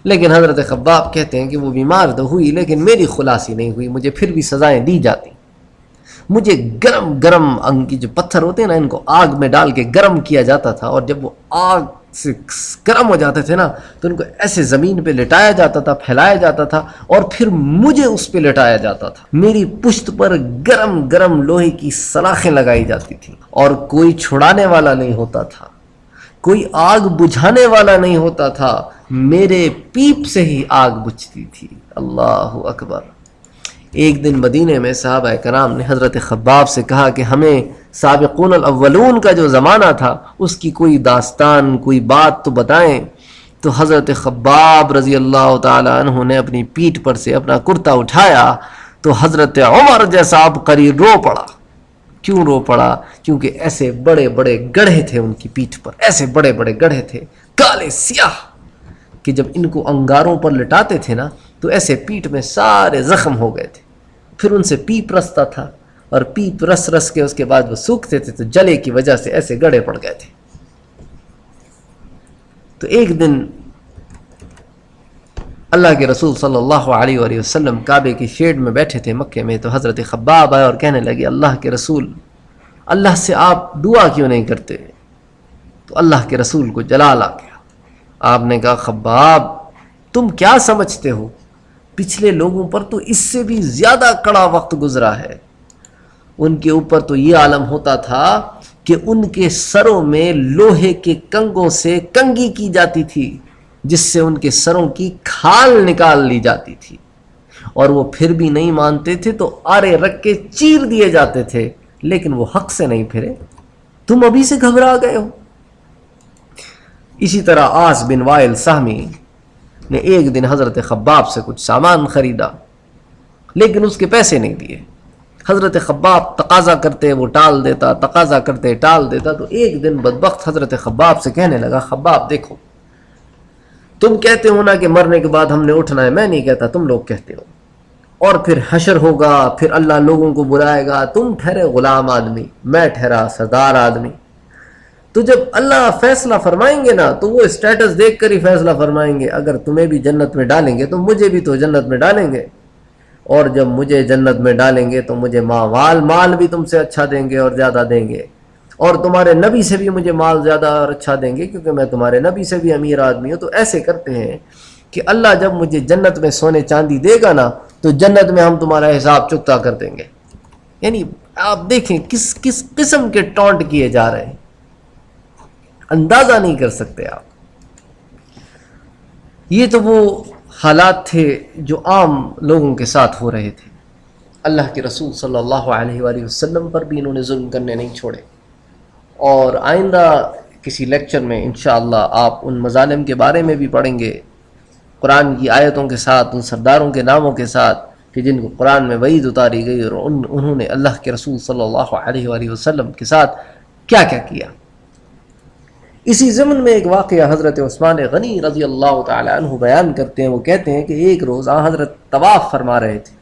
لیکن حضرت خباب کہتے ہیں کہ وہ بیمار تو ہوئی لیکن میری خلاصی نہیں ہوئی، مجھے پھر بھی سزائیں دی جاتی. مجھے گرم انگ کی جو پتھر ہوتے ہیں نا ان کو آگ میں ڈال کے گرم کیا جاتا تھا، اور جب وہ آگ سے گرم ہو جاتے تھے نا تو ان کو ایسے زمین پہ لٹایا جاتا تھا، پھیلایا جاتا تھا، اور پھر مجھے اس پہ لٹایا جاتا تھا. میری پشت پر گرم لوہے کی سلاخیں لگائی جاتی تھیں، اور کوئی چھڑانے والا نہیں ہوتا تھا، کوئی آگ بجھانے والا نہیں ہوتا تھا، میرے پیپ سے ہی آگ بجھتی تھی. اللہ اکبر. ایک دن مدینے میں صحابہ کرام نے حضرت خباب سے کہا کہ ہمیں سابقون الاولون کا جو زمانہ تھا اس کی کوئی داستان، کوئی بات تو بتائیں. تو حضرت خباب رضی اللہ تعالی عنہ نے اپنی پیٹھ پر سے اپنا کرتا اٹھایا تو حضرت عمر جیسا عبقری رو پڑا. کیوں رو پڑا؟ کیونکہ ایسے بڑے بڑے گڑھے تھے ان کی پیٹھ پر، ایسے بڑے بڑے گڑھے تھے کالے سیاہ، کہ جب ان کو انگاروں پر لٹاتے تھے نا تو ایسے پیٹھ میں سارے زخم ہو گئے تھے. پھر ان سے پیپ رستا تھا، اور پیپ رس رس کے اس کے بعد وہ سوکھتے تھے تو جلے کی وجہ سے ایسے گڑے پڑ گئے تھے۔ تو ایک دن اللہ کے رسول صلی اللہ علیہ وآلہ وسلم کعبے کی شیڈ میں بیٹھے تھے مکے میں، تو حضرت خباب آئے اور کہنے لگے اللہ کے رسول، اللہ سے آپ دعا کیوں نہیں کرتے؟ تو اللہ کے رسول کو جلال آ گیا۔ آپ نے کہا خباب تم کیا سمجھتے ہو، پچھلے لوگوں پر تو اس سے بھی زیادہ کڑا وقت گزرا ہے، ان کے اوپر تو یہ عالم ہوتا تھا کہ ان کے سروں میں لوہے کے کنگوں سے کنگھی کی جاتی تھی جس سے ان کے سروں کی کھال نکال لی جاتی تھی، اور وہ پھر بھی نہیں مانتے تھے تو آرے رکھ کے چیر دیے جاتے تھے، لیکن وہ حق سے نہیں پھرے، تم ابھی سے گھبرا گئے ہو۔ اسی طرح عاص بن وائل سہمی نے ایک دن حضرت خباب سے کچھ سامان خریدا لیکن اس کے پیسے نہیں دیے۔ حضرت خباب تقاضا کرتے وہ ٹال دیتا، تقاضا کرتے ٹال دیتا، تو ایک دن بدبخت حضرت خباب سے کہنے لگا خباب دیکھو، تم کہتے ہو نا کہ مرنے کے بعد ہم نے اٹھنا ہے، میں نہیں کہتا، تم لوگ کہتے ہو، اور پھر حشر ہوگا، پھر اللہ لوگوں کو بلائے گا، تم ٹھہرے غلام آدمی، میں ٹھہرا سردار آدمی، تو جب اللہ فیصلہ فرمائیں گے نا تو وہ اسٹیٹس دیکھ کر ہی فیصلہ فرمائیں گے، اگر تمہیں بھی جنت میں ڈالیں گے تو مجھے بھی تو جنت میں ڈالیں گے، اور جب مجھے جنت میں ڈالیں گے تو مجھے مال بھی تم سے اچھا دیں گے اور زیادہ دیں گے، اور تمہارے نبی سے بھی مجھے مال زیادہ اور اچھا دیں گے کیونکہ میں تمہارے نبی سے بھی امیر آدمی ہوں۔ تو ایسے کرتے ہیں کہ اللہ جب مجھے جنت میں سونے چاندی دے گا نا تو جنت میں ہم تمہارا حساب چکتا کر دیں گے۔ یعنی آپ دیکھیں کس قسم کے ٹونٹ کیے جا رہے ہیں، اندازہ نہیں کر سکتے آپ۔ یہ تو وہ حالات تھے جو عام لوگوں کے ساتھ ہو رہے تھے۔ اللہ کے رسول صلی اللہ علیہ وآلہ وسلم پر بھی انہوں نے ظلم کرنے نہیں چھوڑے، اور آئندہ کسی لیکچر میں انشاءاللہ آپ ان مظالم کے بارے میں بھی پڑھیں گے، قرآن کی آیتوں کے ساتھ، ان سرداروں کے ناموں کے ساتھ کہ جن کو قرآن میں وعید اتاری گئی، اور انہوں نے اللہ کے رسول صلی اللہ علیہ وآلہ وسلم کے ساتھ کیا کیا کیا۔ اسی ضمن میں ایک واقعہ حضرت عثمان غنی رضی اللہ تعالی عنہ بیان کرتے ہیں۔ وہ کہتے ہیں کہ ایک روز حضرت طواف فرما رہے تھے،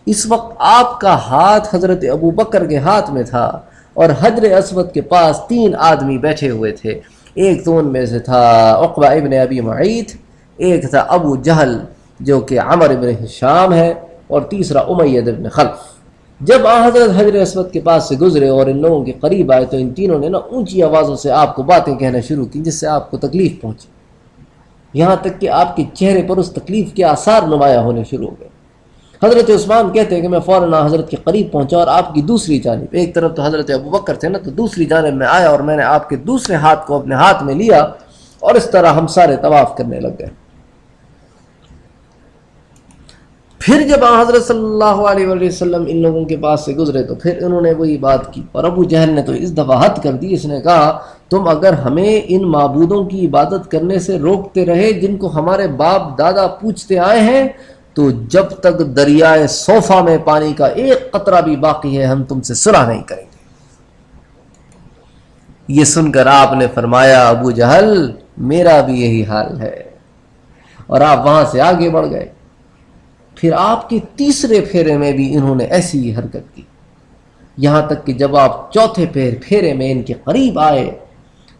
اس وقت آپ کا ہاتھ حضرت ابو بکر کے ہاتھ میں تھا، اور حجر اسود کے پاس 3 آدمی بیٹھے ہوئے تھے، ایک تو ان میں سے تھا عقبہ ابن ابی معیط، ایک تھا ابو جہل جو کہ عمر ابن ہشام ہے، اور تیسرا امیہ ابن خلف۔ جب حضرت حجر اسود کے پاس سے گزرے اور ان لوگوں کے قریب آئے تو ان تینوں نے اونچی آوازوں سے آپ کو باتیں کہنا شروع کی جس سے آپ کو تکلیف پہنچی، یہاں تک کہ آپ کے چہرے پر اس تکلیف کے آثار نمایاں ہونے شروع ہو گئے۔ حضرت عثمان کہتے ہیں کہ میں فوراً حضرت کے قریب پہنچا، اور آپ کی دوسری جانب، ایک طرف تو حضرت ابو بکر تھے نا، تو دوسری جانب میں آیا اور میں نے آپ کے دوسرے ہاتھ کو اپنے ہاتھ میں لیا، اور اس طرح ہم سارے طواف کرنے لگ گئے۔ پھر جب حضرت صلی اللہ علیہ وآلہ وسلم ان لوگوں کے پاس سے گزرے تو پھر انہوں نے وہی بات کی، اور ابو جہل نے تو اس دفعہ حد کر دی، اس نے کہا تم اگر ہمیں ان معبودوں کی عبادت کرنے سے روکتے رہے جن کو ہمارے باپ دادا پوچھتے آئے ہیں، تو جب تک دریائے صوفا میں پانی کا ایک قطرہ بھی باقی ہے ہم تم سے صلح نہیں کریں گے۔ یہ سن کر آپ نے فرمایا ابو جہل میرا بھی یہی حال ہے، اور آپ وہاں سے آگے بڑھ گئے۔ پھر آپ کے تیسرے پھیرے میں بھی انہوں نے ایسی ہی حرکت کی، یہاں تک کہ جب آپ چوتھے پھیرے میں ان کے قریب آئے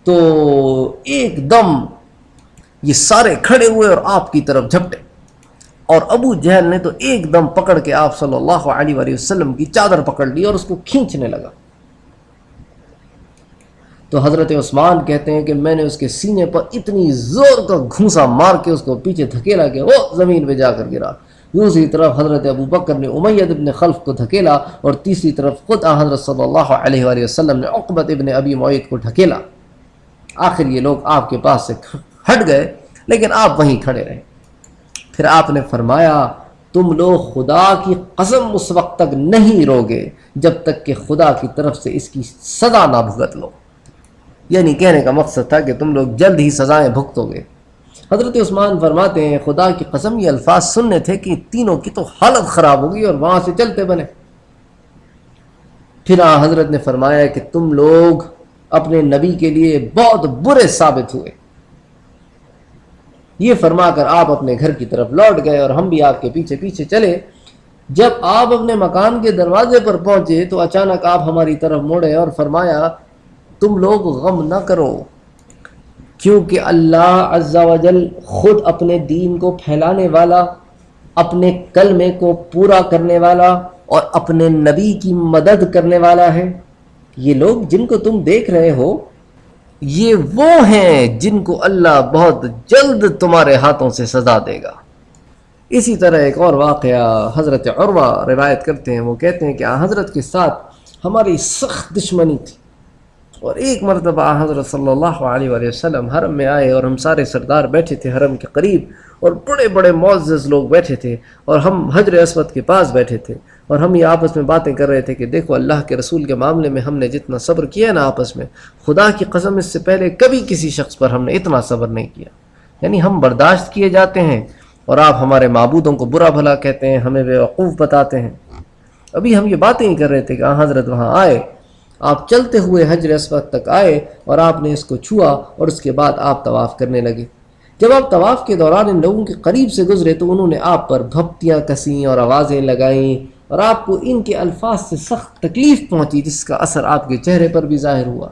تو ایک دم یہ سارے کھڑے ہوئے اور آپ کی طرف جھپٹے، اور ابو جہل نے تو ایک دم پکڑ کے آپ صلی اللہ علیہ وآلہ وسلم کی چادر پکڑ لی اور اس کو کھینچنے لگا۔ تو حضرت عثمان کہتے ہیں کہ میں نے اس کے سینے پر اتنی زور کا گھونسا مار کے اس کو پیچھے دھکیلا کہ وہ زمین پہ جا کر گرا۔ دوسری طرف حضرت ابو بکر نے امیہ ابن خلف کو دھکیلا، اور تیسری طرف خود حضرت صلی اللہ علیہ وآلہ وسلم نے عقبہ ابن ابی معیط کو ڈھکیلا۔ آخر یہ لوگ آپ کے پاس سے ہٹ گئے، لیکن آپ وہیں کھڑے رہے۔ پھر آپ نے فرمایا تم لوگ خدا کی قسم اس وقت تک نہیں روگے جب تک کہ خدا کی طرف سے اس کی سزا نہ بھگت لو۔ یعنی کہنے کا مقصد تھا کہ تم لوگ جلد ہی سزائیں بھگتو گے۔ حضرت عثمان فرماتے ہیں خدا کی قسم یہ الفاظ سننے تھے کہ تینوں کی تو حالت خراب ہوگی اور وہاں سے چلتے بنے۔ پھر حضرت نے فرمایا کہ تم لوگ اپنے نبی کے لیے بہت برے ثابت ہوئے۔ یہ فرما کر آپ اپنے گھر کی طرف لوٹ گئے اور ہم بھی آپ کے پیچھے پیچھے چلے۔ جب آپ اپنے مکان کے دروازے پر پہنچے تو اچانک آپ ہماری طرف مڑے اور فرمایا تم لوگ غم نہ کرو، کیونکہ اللہ عز و جل خود اپنے دین کو پھیلانے والا، اپنے کلمے کو پورا کرنے والا اور اپنے نبی کی مدد کرنے والا ہے۔ یہ لوگ جن کو تم دیکھ رہے ہو یہ وہ ہیں جن کو اللہ بہت جلد تمہارے ہاتھوں سے سزا دے گا۔ اسی طرح ایک اور واقعہ حضرت عروہ روایت کرتے ہیں، وہ کہتے ہیں کہ حضرت کے ساتھ ہماری سخت دشمنی تھی، اور ایک مرتبہ حضرت صلی اللہ علیہ وآلہ وسلم حرم میں آئے اور ہم سارے سردار بیٹھے تھے حرم کے قریب، اور بڑے بڑے معزز لوگ بیٹھے تھے، اور ہم حجر اسود کے پاس بیٹھے تھے، اور ہم یہ آپس میں باتیں کر رہے تھے کہ دیکھو اللہ کے رسول کے معاملے میں ہم نے جتنا صبر کیا نا آپس میں، خدا کی قسم اس سے پہلے کبھی کسی شخص پر ہم نے اتنا صبر نہیں کیا۔ یعنی ہم برداشت کیے جاتے ہیں اور آپ ہمارے معبودوں کو برا بھلا کہتے ہیں، ہمیں بیوقوف بتاتے ہیں۔ ابھی ہم یہ باتیں ہی کر رہے تھے کہ حضرت وہاں آئے، آپ چلتے ہوئے حجر اسود تک آئے اور آپ نے اس کو چھوا، اور اس کے بعد آپ طواف کرنے لگے۔ جب آپ طواف کے دوران ان لوگوں کے قریب سے گزرے تو انہوں نے آپ پر گھپتیاں کسیں اور آوازیں لگائیں، اور آپ کو ان کے الفاظ سے سخت تکلیف پہنچی، جس کا اثر آپ کے چہرے پر بھی ظاہر ہوا۔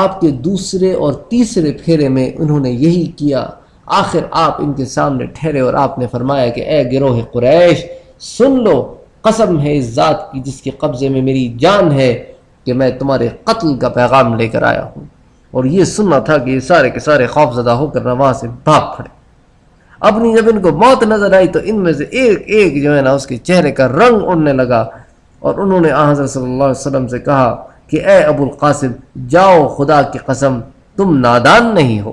آپ کے دوسرے اور تیسرے پھیرے میں انہوں نے یہی کیا۔ آخر آپ ان کے سامنے ٹھہرے اور آپ نے فرمایا کہ اے گروہ قریش، سن لو، قسم ہے اس ذات کی جس کے قبضے میں میری جان ہے کہ میں تمہارے قتل کا پیغام لے کر آیا ہوں۔ اور یہ سننا تھا کہ یہ سارے کے سارے خوف زدہ ہو کر وہاں سے بھاگ پڑے۔ اپنی جب ان کو موت نظر آئی تو ان میں سے ایک ایک جو ہے نا اس کے چہرے کا رنگ اڑنے لگا، اور انہوں نے حضرت صلی اللہ علیہ وسلم سے کہا کہ اے ابو القاسم، جاؤ، خدا کی قسم تم نادان نہیں ہو۔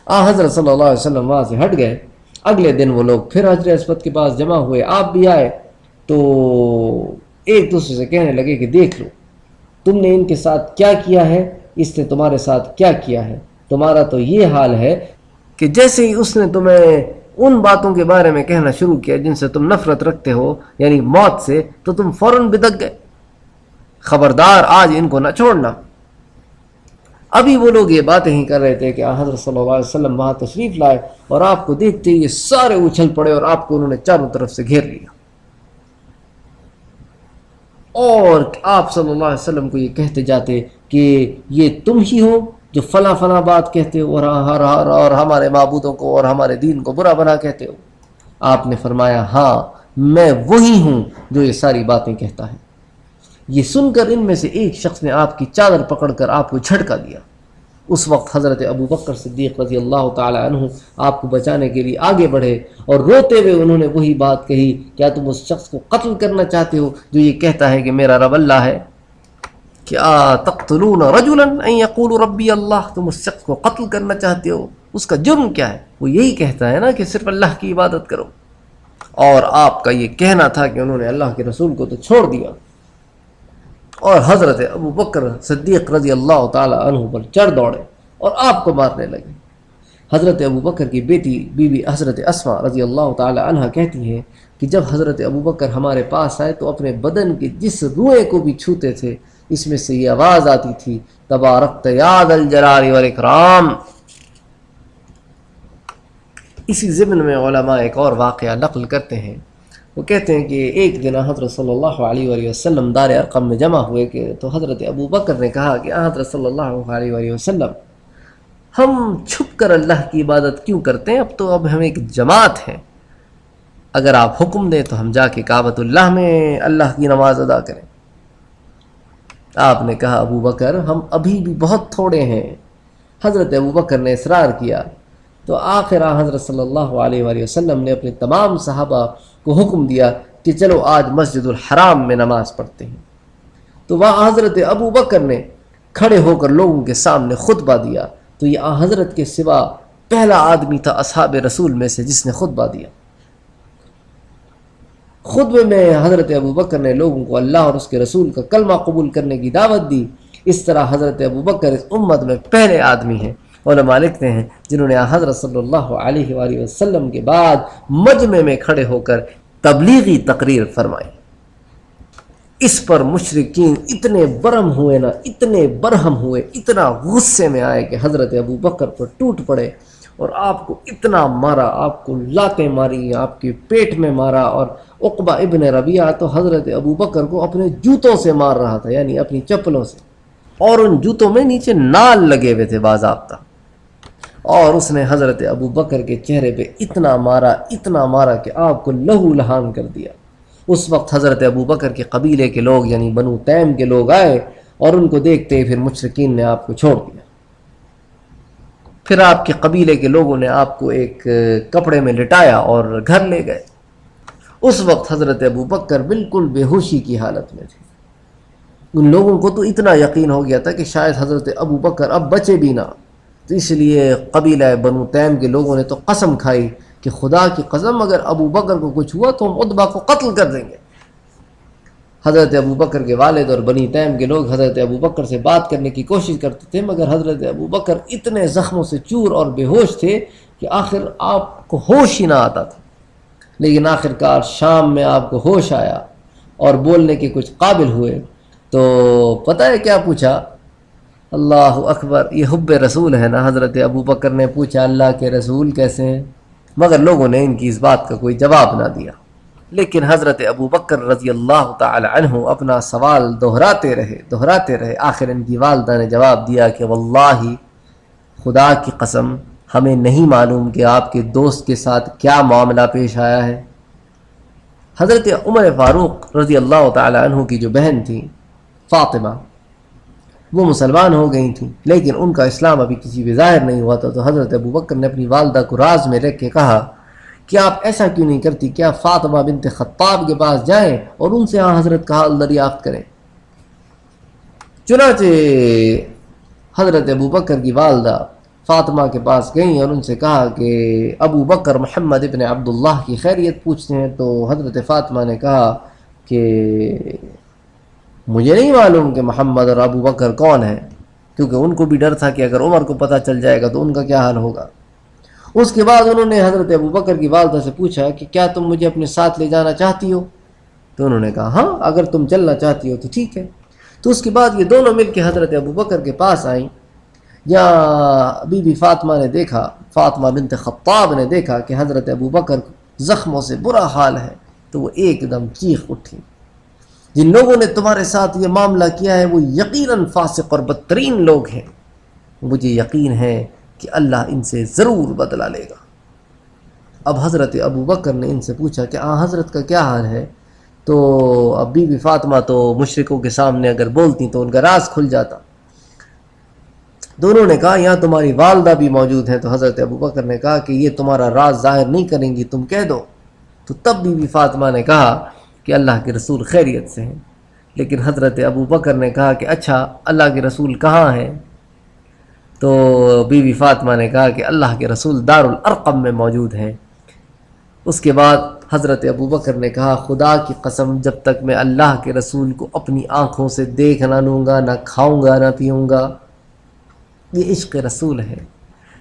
حضرت صلی اللہ علیہ وسلم وہاں سے ہٹ گئے۔ اگلے دن وہ لوگ پھر حجر اسود کے پاس جمع ہوئے، آپ بھی آئے، تو ایک دوسرے سے کہنے لگے کہ دیکھ لو تم نے ان کے ساتھ کیا کیا ہے، اس نے تمہارے ساتھ کیا کیا ہے، تمہارا تو یہ حال ہے کہ جیسے ہی اس نے تمہیں ان باتوں کے بارے میں کہنا شروع کیا جن سے تم نفرت رکھتے ہو، یعنی موت سے، تو تم فوراً بدک گئے۔ خبردار آج ان کو نہ چھوڑنا۔ ابھی وہ لوگ یہ باتیں ہی کر رہے تھے کہ حضرت صلی اللہ علیہ وسلم وہاں تشریف لائے، اور آپ کو دیکھتے ہی یہ سارے اچھل پڑے اور آپ کو انہوں نے چاروں طرف سے گھیر لیا، اور آپ صلی اللہ علیہ وسلم کو یہ کہتے جاتے کہ یہ تم ہی ہو جو فلاں فلاں بات کہتے ہو اور ہمارے معبودوں کو اور ہمارے دین کو برا بنا کہتے ہو۔ آپ نے فرمایا ہاں میں وہی ہوں جو یہ ساری باتیں کہتا ہے۔ یہ سن کر ان میں سے ایک شخص نے آپ کی چادر پکڑ کر آپ کو جھٹکا دیا۔ اس وقت حضرت ابو بکر صدیق رضی اللہ تعالی عنہ آپ کو بچانے کے لیے آگے بڑھے، اور روتے ہوئے انہوں نے وہی بات کہی، کیا تم اس شخص کو قتل کرنا چاہتے ہو جو یہ کہتا ہے کہ میرا رب اللہ ہے؟ کیا تقتلون رجلا ان یقول ربی اللہ، تم اس شخص کو قتل کرنا چاہتے ہو؟ اس کا جرم کیا ہے؟ وہ یہی کہتا ہے نا کہ صرف اللہ کی عبادت کرو، اور آپ کا یہ کہنا تھا کہ انہوں نے اللہ کے رسول کو تو چھوڑ دیا، اور حضرت ابو بکر صدیق رضی اللہ تعالی عنہ پر چڑھ دوڑے اور آپ کو مارنے لگے۔ حضرت ابو بکر کی بیٹی بی بی حضرت اسماء رضی اللہ تعالی عنہ کہتی ہیں کہ جب حضرت ابو بکر ہمارے پاس آئے تو اپنے بدن کے جس روئے کو بھی چھوتے تھے اس میں سے یہ آواز آتی تھی، تبارکت یا ذا الجلال والاکرام۔ اسی ضمن میں علماء ایک اور واقعہ نقل کرتے ہیں، وہ کہتے ہیں کہ ایک دن حضرت صلی اللہ علیہ وآلہ وسلم دار ارقم میں جمع ہوئے کہ تو حضرت ابو بکر نے کہا کہ حضرت صلی اللہ علیہ وآلہ وسلم، ہم چھپ کر اللہ کی عبادت کیوں کرتے ہیں؟ اب ہم ایک جماعت ہیں، اگر آپ حکم دیں تو ہم جا کے کعبۃ اللہ میں اللہ کی نماز ادا کریں۔ آپ نے کہا ابو بکر ہم ابھی بھی بہت تھوڑے ہیں۔ حضرت ابو بکر نے اصرار کیا، تو آخر حضرت صلی اللہ علیہ وآلہ وسلم نے اپنے تمام صحابہ کو حکم دیا کہ چلو آج مسجد الحرام میں نماز پڑھتے ہیں۔ تو وہاں حضرت ابو بکر نے کھڑے ہو کر لوگوں کے سامنے خطبہ دیا، تو یہ حضرت کے سوا پہلا آدمی تھا اصحاب رسول میں سے جس نے خطبہ دیا۔ خطبے میں حضرت ابو بکر نے لوگوں کو اللہ اور اس کے رسول کا کلمہ قبول کرنے کی دعوت دی۔ اس طرح حضرت ابو بکر اس امت میں پہلے آدمی ہیں، علماء لکھتے ہیں، جنہوں نے حضرت صلی اللہ علیہ وآلہ وسلم کے بعد مجمع میں کھڑے ہو کر تبلیغی تقریر فرمائی۔ اس پر مشرکین اتنے برہم ہوئے، اتنا غصے میں آئے کہ حضرت ابو بکر پر ٹوٹ پڑے اور آپ کو اتنا مارا، آپ کو لاتیں ماری، آپ کے پیٹ میں مارا، اور عقبہ ابن ربیعہ تو حضرت ابو بکر کو اپنے جوتوں سے مار رہا تھا، یعنی اپنی چپلوں سے، اور ان جوتوں میں نیچے نال لگے ہوئے تھے باضابطہ، اور اس نے حضرت ابو بکر کے چہرے پہ اتنا مارا کہ آپ کو لہو لہان کر دیا۔ اس وقت حضرت ابو بکر کے قبیلے کے لوگ یعنی بنو تیم کے لوگ آئے، اور ان کو دیکھتے ہی پھر مشرکین نے آپ کو چھوڑ دیا۔ پھر آپ کے قبیلے کے لوگوں نے آپ کو ایک کپڑے میں لٹایا اور گھر لے گئے۔ اس وقت حضرت ابو بکر بالکل بے ہوشی کی حالت میں تھے۔ ان لوگوں کو تو اتنا یقین ہو گیا تھا کہ شاید حضرت ابو بکر اب بچے بھی نہ، تو اس لیے قبیلہ بنو تیم کے لوگوں نے تو قسم کھائی کہ خدا کی قسم اگر ابو بکر کو کچھ ہوا تو ہم عتبہ کو قتل کر دیں گے۔ حضرت ابو بکر کے والد اور بنی تیم کے لوگ حضرت ابو بکر سے بات کرنے کی کوشش کرتے تھے، مگر حضرت ابو بکر اتنے زخموں سے چور اور بے ہوش تھے کہ آخر آپ کو ہوش ہی نہ آتا تھا۔ لیکن آخرکار شام میں آپ کو ہوش آیا اور بولنے کے کچھ قابل ہوئے، تو پتہ ہے کیا پوچھا؟ اللہ اکبر، یہ حب رسول ہے نا۔ حضرت ابو بکر نے پوچھا اللہ کے رسول کیسے ہیں، مگر لوگوں نے ان کی اس بات کا کوئی جواب نہ دیا۔ لیکن حضرت ابو بکر رضی اللہ تعالی عنہ اپنا سوال دہراتے رہے۔ آخر ان کی والدہ نے جواب دیا کہ واللہ، خدا کی قسم ہمیں نہیں معلوم کہ آپ کے دوست کے ساتھ کیا معاملہ پیش آیا ہے۔ حضرت عمر فاروق رضی اللہ تعالی عنہ کی جو بہن تھی فاطمہ، وہ مسلمان ہو گئی تھیں، لیکن ان کا اسلام ابھی کسی بھی ظاہر نہیں ہوا تھا، تو حضرت ابو بکر نے اپنی والدہ کو راز میں رکھ کے کہا کہ آپ ایسا کیوں نہیں کرتی، کیا فاطمہ بنت خطاب کے پاس جائیں اور ان سے حضرت کا حال دریافت کریں۔ چنانچہ حضرت ابو بکر کی والدہ فاطمہ کے پاس گئیں اور ان سے کہا کہ ابو بکر محمد ابن عبداللہ کی خیریت پوچھتے ہیں۔ تو حضرت فاطمہ نے کہا کہ مجھے نہیں معلوم کہ محمد اور ابو بکر کون ہیں، کیونکہ ان کو بھی ڈر تھا کہ اگر عمر کو پتہ چل جائے گا تو ان کا کیا حال ہوگا۔ اس کے بعد انہوں نے حضرت ابو بکر کی والدہ سے پوچھا کہ کیا تم مجھے اپنے ساتھ لے جانا چاہتی ہو؟ تو انہوں نے کہا ہاں، اگر تم چلنا چاہتی ہو تو ٹھیک ہے۔ تو اس کے بعد یہ دونوں مل کے حضرت ابو بکر کے پاس آئیں۔ یا بی بی فاطمہ نے دیکھا، فاطمہ بنت خطاب نے دیکھا کہ حضرت ابو بکر زخموں سے برا حال ہے، تو وہ ایک دم چیخ اٹھی، جن لوگوں نے تمہارے ساتھ یہ معاملہ کیا ہے وہ یقیناً فاسق اور بدترین لوگ ہیں، مجھے یقین ہے کہ اللہ ان سے ضرور بدلہ لے گا۔ اب حضرت ابو بکر نے ان سے پوچھا کہ حضرت کا کیا حال ہے؟ تو اب بی بی فاطمہ تو مشرکوں کے سامنے اگر بولتی تو ان کا راز کھل جاتا۔ دونوں نے کہا یہاں تمہاری والدہ بھی موجود ہیں، تو حضرت ابو بکر نے کہا کہ یہ تمہارا راز ظاہر نہیں کریں گی، تم کہہ دو۔ تو تب بی بی فاطمہ نے کہا کہ اللہ کے رسول خیریت سے ہیں۔ لیکن حضرت ابو بکر نے کہا کہ اچھا اللہ کے رسول کہاں ہیں؟ تو بی بی فاطمہ نے کہا کہ اللہ کے رسول دار الارقم میں موجود ہیں۔ اس کے بعد حضرت ابو بکر نے کہا خدا کی قسم جب تک میں اللہ کے رسول کو اپنی آنکھوں سے دیکھ نہ لوں گا، نہ کھاؤں گا نہ پیوں گا۔ یہ عشق رسول ہے،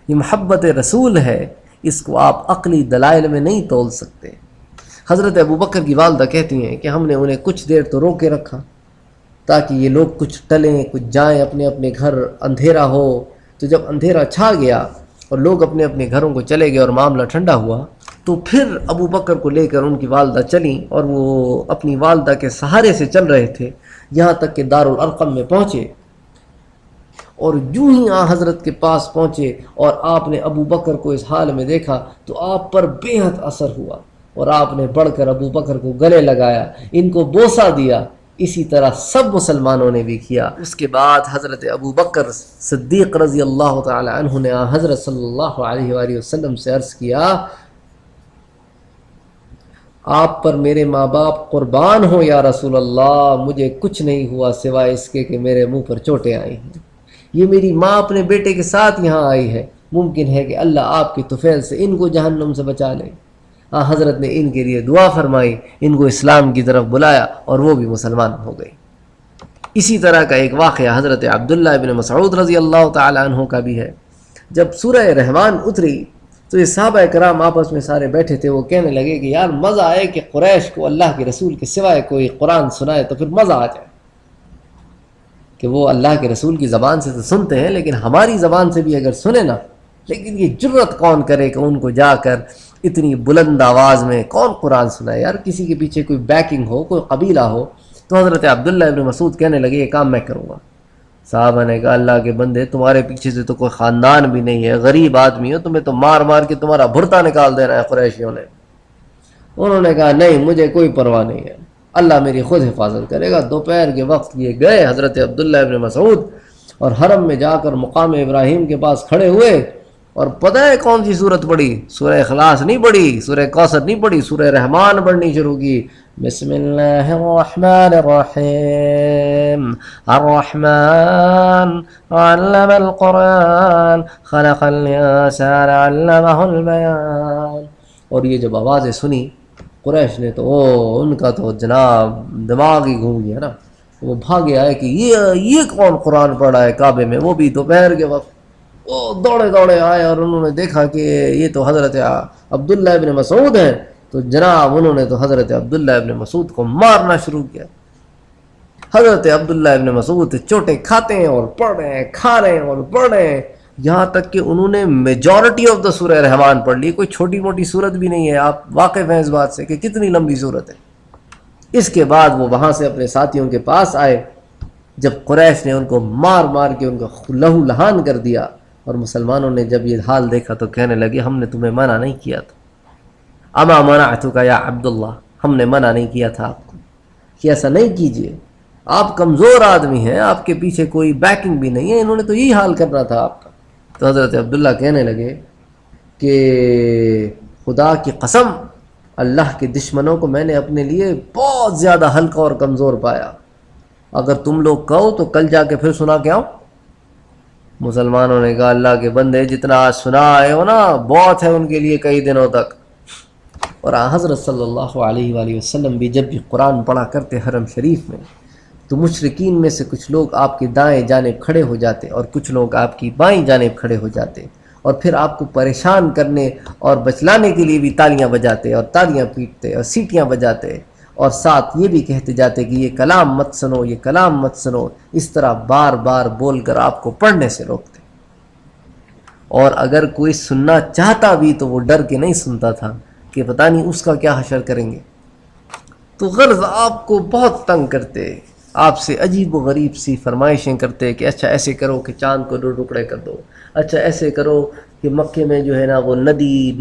یہ محبت رسول ہے، اس کو آپ عقلی دلائل میں نہیں تول سکتے۔ حضرت ابو بکر کی والدہ کہتی ہیں کہ ہم نے انہیں کچھ دیر تو روکے رکھا تاکہ یہ لوگ کچھ ٹلیں، کچھ جائیں اپنے اپنے گھر، اندھیرا ہو۔ تو جب اندھیرا چھا گیا اور لوگ اپنے اپنے گھروں کو چلے گئے اور معاملہ ٹھنڈا ہوا، تو پھر ابو بکر کو لے کر ان کی والدہ چلیں، اور وہ اپنی والدہ کے سہارے سے چل رہے تھے یہاں تک کہ دار الارقم میں پہنچے۔ اور جو ہی حضرت کے پاس پہنچے اور آپ نے ابو بکر کو اس حال میں دیکھا تو آپ پر بے حد اثر ہوا، اور آپ نے بڑھ کر ابو بکر کو گلے لگایا، ان کو بوسہ دیا۔ اسی طرح سب مسلمانوں نے بھی کیا۔ اس کے بعد حضرت ابو بکر صدیق رضی اللہ تعالی عنہ نے حضرت صلی اللہ علیہ وآلہ وسلم سے عرض کیا آپ پر میرے ماں باپ قربان ہو یا رسول اللہ، مجھے کچھ نہیں ہوا سوائے اس کے کہ میرے منہ پر چوٹیں آئی ہیں۔ یہ میری ماں اپنے بیٹے کے ساتھ یہاں آئی ہے، ممکن ہے کہ اللہ آپ کی طفیل سے ان کو جہنم سے بچا لے۔ حضرت نے ان کے لیے دعا فرمائی، ان کو اسلام کی طرف بلایا اور وہ بھی مسلمان ہو گئی۔ اسی طرح کا ایک واقعہ حضرت عبداللہ ابن مسعود رضی اللہ تعالی عنہ کا بھی ہے۔ جب سورہ رحمان اتری تو یہ صحابہ کرام آپس میں سارے بیٹھے تھے، وہ کہنے لگے کہ یار مزہ آئے کہ قریش کو اللہ کے رسول کے سوائے کوئی قرآن سنائے تو پھر مزہ آ جائے، کہ وہ اللہ کے رسول کی زبان سے تو سنتے ہیں لیکن ہماری زبان سے بھی اگر سنے نا لیکن یہ جرت کون کرے کہ ان کو جا کر اتنی بلند آواز میں کون قرآن سنائے؟ یار کسی کے پیچھے کوئی بیکنگ ہو، کوئی قبیلہ ہو۔ تو حضرت عبداللہ ابن مسعود کہنے لگے یہ کام میں کروں گا۔ صحابہ نے کہا اللہ کے بندے تمہارے پیچھے سے تو کوئی خاندان بھی نہیں ہے، غریب آدمی ہو، تمہیں تو مار مار کے تمہارا بھرتا نکال دینا ہے قریشیوں نے۔ انہوں نے کہا نہیں مجھے کوئی پرواہ نہیں ہے، اللہ میری خود حفاظت کرے گا۔ دوپہر کے وقت یہ گئے حضرت عبداللہ ابن مسعود اور حرم میں جا کر مقام ابراہیم کے پاس کھڑے ہوئے، اور پتہ ہے کون سی صورت پڑھی؟ سورہ اخلاص نہیں پڑھی، سورہ کوثر نہیں پڑھی، سورہ رحمان پڑھنی شروع کی۔ بسم اللہ الرحمن الرحیم، الرحمن علم القرآن خلق الانسان علمہ البیان۔ اور یہ جب آوازیں سنی قریش نے تو ان کا تو جناب دماغ ہی گھوم گیا نا، وہ بھاگے آئے کہ یہ کون قرآن پڑھ رہا ہے کعبے میں، وہ بھی دوپہر کے وقت۔ وہ دوڑے دوڑے آئے اور انہوں نے دیکھا کہ یہ تو حضرت عبداللہ ابن مسعود ہیں، تو جناب انہوں نے تو حضرت عبداللہ ابن مسعود کو مارنا شروع کیا۔ حضرت عبداللہ ابن مسعود چوٹیں کھاتے ہیں اور پڑھ رہے ہیں، کھا رہے ہیں اور پڑھ رہے ہیں، یہاں تک کہ انہوں نے میجورٹی آف دا سورہ رحمان پڑھ لی۔ کوئی چھوٹی موٹی صورت بھی نہیں ہے، آپ واقف ہیں اس بات سے کہ کتنی لمبی صورت ہے۔ اس کے بعد وہ وہاں سے اپنے ساتھیوں کے پاس آئے، جب قریش نے ان کو مار مار کے ان کا لہو لہان کر دیا، اور مسلمانوں نے جب یہ حال دیکھا تو کہنے لگے ہم نے تمہیں منع نہیں کیا تھا، اما منعتک یا عبداللہ، ہم نے منع نہیں کیا تھا آپ کو کہ ایسا نہیں کیجئے، آپ کمزور آدمی ہیں، آپ کے پیچھے کوئی بیکنگ بھی نہیں ہے، انہوں نے تو یہی حال کرنا تھا آپ کا۔ تو حضرت عبداللہ کہنے لگے کہ خدا کی قسم اللہ کے دشمنوں کو میں نے اپنے لیے بہت زیادہ ہلکا اور کمزور پایا، اگر تم لوگ کہو تو کل جا کے پھر سنا کے آؤ۔ مسلمانوں نے کہا اللہ کے بندے جتنا آج سنا آئے ہو نا بہت ہے ان کے لیے کئی دنوں تک۔ اور حضرت صلی اللہ علیہ وآلہ وسلم بھی جب بھی قرآن پڑھا کرتے حرم شریف میں تو مشرکین میں سے کچھ لوگ آپ کی دائیں جانب کھڑے ہو جاتے اور کچھ لوگ آپ کی بائیں جانب کھڑے ہو جاتے، اور پھر آپ کو پریشان کرنے اور بچلانے کے لیے بھی تالیاں بجاتے اور تالیاں پیٹتے اور سیٹیاں بجاتے، اور ساتھ یہ بھی کہتے جاتے کہ یہ کلام مت سنو، یہ کلام مت سنو، اس طرح بار بار بول کر آپ کو پڑھنے سے روکتے۔ اور اگر کوئی سننا چاہتا بھی تو وہ ڈر کے نہیں سنتا تھا کہ پتہ نہیں اس کا کیا حشر کریں گے۔ تو غرض آپ کو بہت تنگ کرتے، آپ سے عجیب و غریب سی فرمائشیں کرتے کہ اچھا ایسے کرو کہ چاند کو 2 ٹکڑے کر دو، اچھا ایسے کرو کہ مکے میں جو ہے نا وہ ندی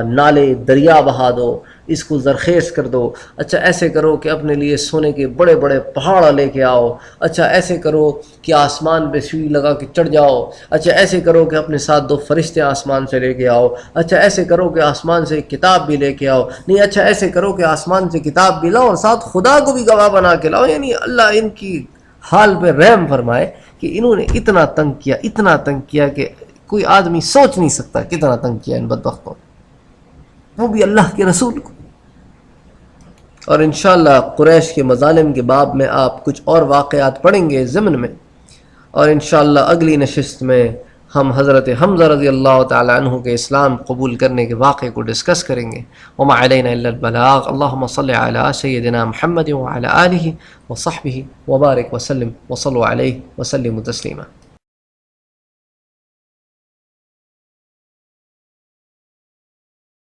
نالے دریا بہا دو، اس کو زرخیز کر دو، اچھا ایسے کرو کہ اپنے لیے سونے کے بڑے بڑے پہاڑ لے کے آؤ، اچھا ایسے کرو کہ آسمان پہ سوئی لگا کے چڑھ جاؤ، اچھا ایسے کرو کہ اپنے ساتھ 2 فرشتے آسمان سے لے کے آؤ، اچھا ایسے کرو کہ آسمان سے کتاب بھی لے کے آؤ، نہیں اچھا ایسے کرو کہ آسمان سے کتاب بھی لاؤ اور ساتھ خدا کو بھی گواہ بنا کے لاؤ۔ یعنی اللہ ان کی حال پہ رحم فرمائے کہ انہوں نے اتنا تنگ کیا کہ کوئی آدمی سوچ نہیں سکتا کتنا تنگ کیا ان بدبختوں نے، وہ بھی اللہ کے رسول کو۔ اور انشاءاللہ قریش کے مظالم کے باب میں آپ کچھ اور واقعات پڑھیں گے ضمن میں، اور انشاءاللہ اگلی نشست میں ہم حضرت حمزہ رضی اللہ تعالی عنہ کے اسلام قبول کرنے کے واقعے کو ڈسکس کریں گے۔ وما علینا الا البلاغ، اللہم صل علی سیدنا محمد وعلی آلہ وصحبہ وبارک وسلم وصلوا علیہ وسلم تسلیما۔